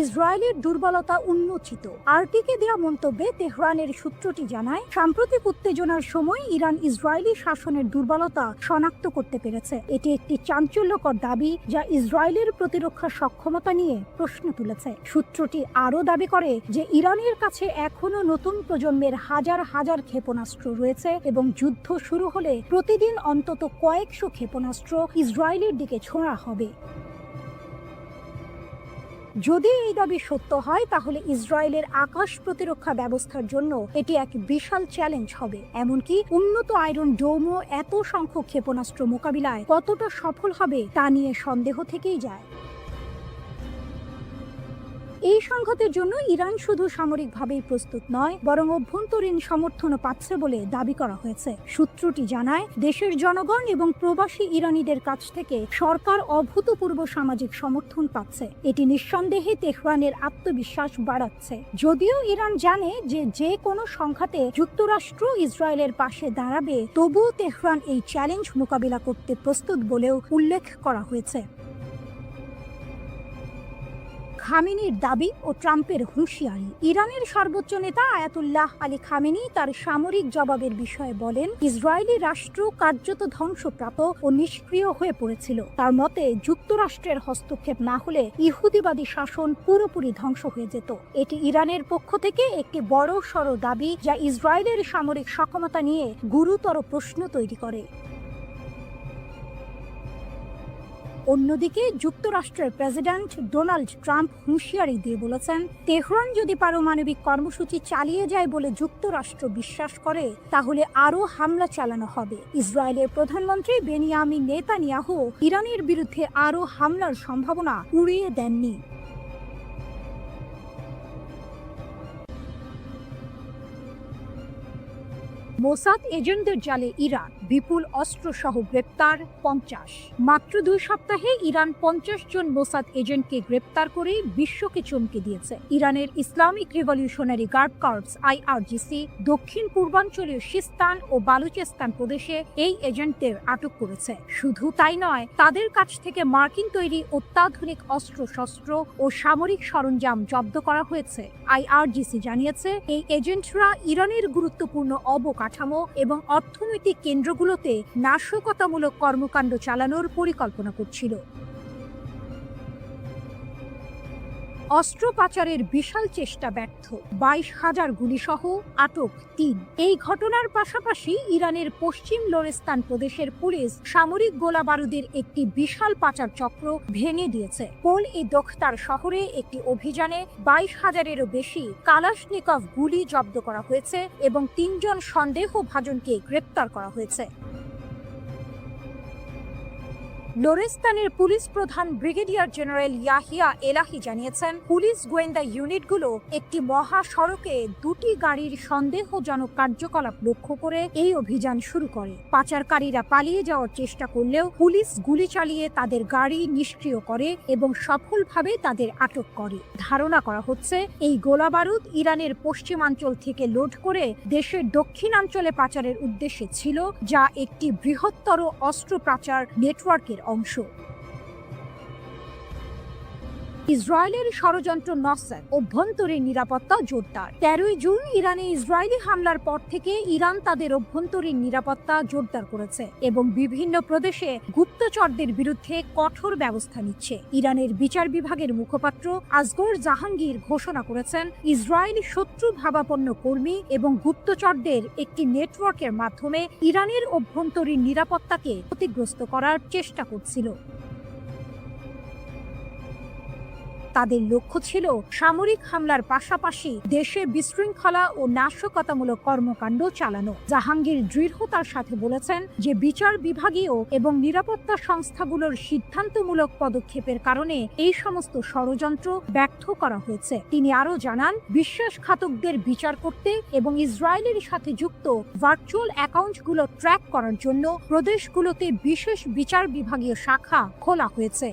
ইসরায়েলের দুর্বলতা উন্মোচিত। আরটিকে দেওয়া মন্তব্যে তেহরানের সূত্রটি জানায়, সাম্প্রতিক উত্তেজনার সময় ইরান ইসরায়েলি শাসনের দুর্বলতা শনাক্ত করতে পেরেছে। এটি একটি চাঞ্চল্যকর দাবি যা ইসরায়েলের প্রতিরক্ষা সক্ষমতা নিয়ে প্রশ্ন তুলেছে। সূত্রটি আরও দাবি করে যে ইরানের কাছে এখনও নতুন প্রজন্মের হাজার হাজার ক্ষেপণাস্ত্র রয়েছে এবং যুদ্ধ শুরু হলে প্রতিদিন অন্তত কয়েকশো ক্ষেপণাস্ত্র ইসরায়েলের দিকে ছোঁড়া হবে। যদি এই দাবি সত্য হয় তাহলে ইসরায়েলের আকাশ প্রতিরক্ষা ব্যবস্থার জন্য এটি এক বিশাল চ্যালেঞ্জ হবে। এমনকি উন্নত আয়রন ডোমও এত সংখ্যক ক্ষেপণাস্ত্র মোকাবিলায় কতটা সফল হবে তা নিয়ে সন্দেহ থেকেই যায়। এই সংঘাতের জন্য ইরান শুধু সামরিকভাবেই প্রস্তুত নয়, বরং অভ্যন্তরীণ সমর্থনও পাচ্ছে বলে দাবি করা হয়েছে। সূত্রটি জানায়, দেশের জনগণ এবং প্রবাসী ইরানিদের কাছ থেকে সরকার অভূতপূর্ব সামাজিক সমর্থন পাচ্ছে। এটি নিঃসন্দেহে তেহরানের আত্মবিশ্বাস বাড়াচ্ছে। যদিও ইরান জানে যে কোনো সংঘাতে যুক্তরাষ্ট্র ইসরায়েলের পাশে দাঁড়াবে, তবুও তেহরান এই চ্যালেঞ্জ মোকাবিলা করতে প্রস্তুত বলেও উল্লেখ করা হয়েছে। খামেনির দাবি ও ট্রাম্পের হুঁশিয়ারি। ইরানের সর্বোচ্চ নেতা আয়াতুল্লাহ আলী খামেনি তার সামরিক জবাবের বিষয়ে বলেন, ইসরায়েলি রাষ্ট্র কার্যত ধ্বংসপ্রাপ্ত ও নিষ্ক্রিয় হয়ে পড়েছিল। তার মতে, যুক্তরাষ্ট্রের হস্তক্ষেপ না হলে ইহুদিবাদী শাসন পুরোপুরি ধ্বংস হয়ে যেত। এটি ইরানের পক্ষ থেকে একটি বড় সড় দাবি, যা ইসরায়েলের সামরিক সক্ষমতা নিয়ে গুরুতর প্রশ্ন তৈরি করে। অন্যদিকে যুক্তরাষ্ট্রের প্রেসিডেন্ট ডোনাল্ড ট্রাম্প হুঁশিয়ারি দিয়ে বলেছেন, তেহরান যদি পারমাণবিক কর্মসূচি চালিয়ে যায় বলে যুক্তরাষ্ট্র বিশ্বাস করে, তাহলে আরও হামলা চালানো হবে। ইসরায়েলের প্রধানমন্ত্রী বেনিয়ামিন নেতানিয়াহু ইরানের বিরুদ্ধে আরও হামলার সম্ভাবনা উড়িয়ে দেননি। মোসাদ এজেন্টদের জালে ইরান, বিপুল অস্ত্রসহ গ্রেপ্তার 50। মাত্র 2 সপ্তাহে ইরান 50 জন মোসাদ এজেন্টকে গ্রেপ্তার করে বিশ্বকে চমকে দিয়েছে। ইরানের Islamic revolutionary guard corps IRGC দক্ষিণ পূর্বাঞ্চলীয় সিস্তান ও বালুচেস্তান প্রদেশে এই এজেন্টদের আটক করেছে। শুধু তাই নয়, তাদের কাছ থেকে মার্কিন তৈরি অত্যাধুনিক অস্ত্রশস্ত্র ও সামরিক সরঞ্জাম জব্দ করা হয়েছে। IRGC জানিয়েছে, এই এজেন্টরা ইরানের গুরুত্বপূর্ণ অবকাঠামো এবং অর্থনৈতিক কেন্দ্রগুলোতে নাশকতামূলক কর্মকাণ্ড চালানোর পরিকল্পনা করছিল। অস্ত্র পাচারের বিশাল চেষ্টা ব্যর্থ, 22,000 গুলিসহ আটক 3। এই ঘটনার পাশাপাশি ইরানের পশ্চিম লোরেস্তান প্রদেশের পুলিশ সামরিক গোলা বারুদের একটি বিশাল পাচার চক্র ভেঙে দিয়েছে। পোল-ই দোখতার শহরে একটি অভিযানে 22,000-এরও বেশি কালাশনিকভ গুলি জব্দ করা হয়েছে এবং 3 জন সন্দেহভাজনকে গ্রেপ্তার করা হয়েছে। লোরেস্তানের পুলিশ প্রধান ব্রিগেডিয়ার জেনারেল ইয়াহিয়া এলাহি জানিয়েছেন, পুলিশ গোয়েন্দা ইউনিটগুলো একটি মহাসড়কে 2টি গাড়ির সন্দেহজনক কার্যকলাপ লক্ষ্য করে এই অভিযান শুরু করে। পাচারকারীরা পালিয়ে যাওয়ার চেষ্টা করলেও পুলিশ গুলি চালিয়ে তাদের গাড়ি নিষ্ক্রিয় করে এবং সফলভাবে তাদের আটক করে। ধারণা করা হচ্ছে, এই গোলাবারুদ ইরানের পশ্চিমাঞ্চল থেকে লোড করে দেশের দক্ষিণাঞ্চলে পাচারের উদ্দেশ্যে ছিল, যা একটি বৃহত্তর অস্ত্র পাচার নেটওয়ার্কের অংশ। ইসরায়েলের ষড়যন্ত্র নসর, অভ্যন্তরীণ নিরাপত্তা জোরদার। 13 জুন ইরানে ইসরায়েলি হামলার পর থেকে ইরান তাদের অভ্যন্তরীণ নিরাপত্তা জোরদার করেছে এবং বিভিন্ন প্রদেশে গুপ্তচরদের বিরুদ্ধে কঠোর ব্যবস্থা নিচ্ছে। ইরানের বিচার বিভাগের মুখপাত্র আসগর জাহাঙ্গীর ঘোষণা করেছেন, ইসরায়েলি শত্রু ভাবাপন্ন কর্মী এবং গুপ্তচরদের একটি নেটওয়ার্কের মাধ্যমে ইরানের অভ্যন্তরীণ নিরাপত্তাকে ক্ষতিগ্রস্ত করার চেষ্টা করছিল। তাদের লক্ষ্য ছিল সামরিক হামলার পাশাপাশি দেশে বিশৃঙ্খলা ও নাশকতামূলক কর্মকাণ্ড চালানো। জাহাঙ্গীর দৃঢ়তার সাথে বলেছেন যে বিচার বিভাগীয় এবং নিরাপত্তা সংস্থাগুলোর সিদ্ধান্তমূলক পদক্ষেপের কারণে এই সমস্ত ষড়যন্ত্র ব্যর্থ করা হয়েছে। তিনি আরও জানান, বিশ্বাসঘাতকদের বিচার করতে এবং ইসরায়েলের সাথে যুক্ত ভার্চুয়াল অ্যাকাউন্টগুলো ট্র্যাক করার জন্য প্রদেশগুলোতে বিশেষ বিচার বিভাগীয় শাখা খোলা হয়েছে।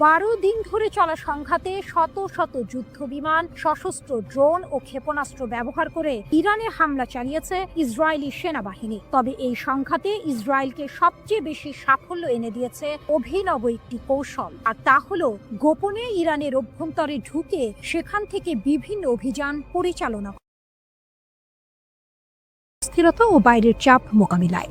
12 দিন ধরে চলা সংঘাতে শত শত যুদ্ধ বিমান, সশস্ত্র ড্রোন ও ক্ষেপণাস্ত্র ব্যবহার করে ইরানে হামলা চালিয়েছে ইসরায়েলি সেনাবাহিনী। তবে এই সংঘাতে ইসরায়েলকে সবচেয়ে বেশি সাফল্য এনে দিয়েছে অভিনব একটি কৌশল, আর তা হলো গোপনে ইরানের অভ্যন্তরে ঢুকে সেখান থেকে বিভিন্ন অভিযান পরিচালনা, স্থিরতা ও বাইরের চাপ মোকাবিলায়।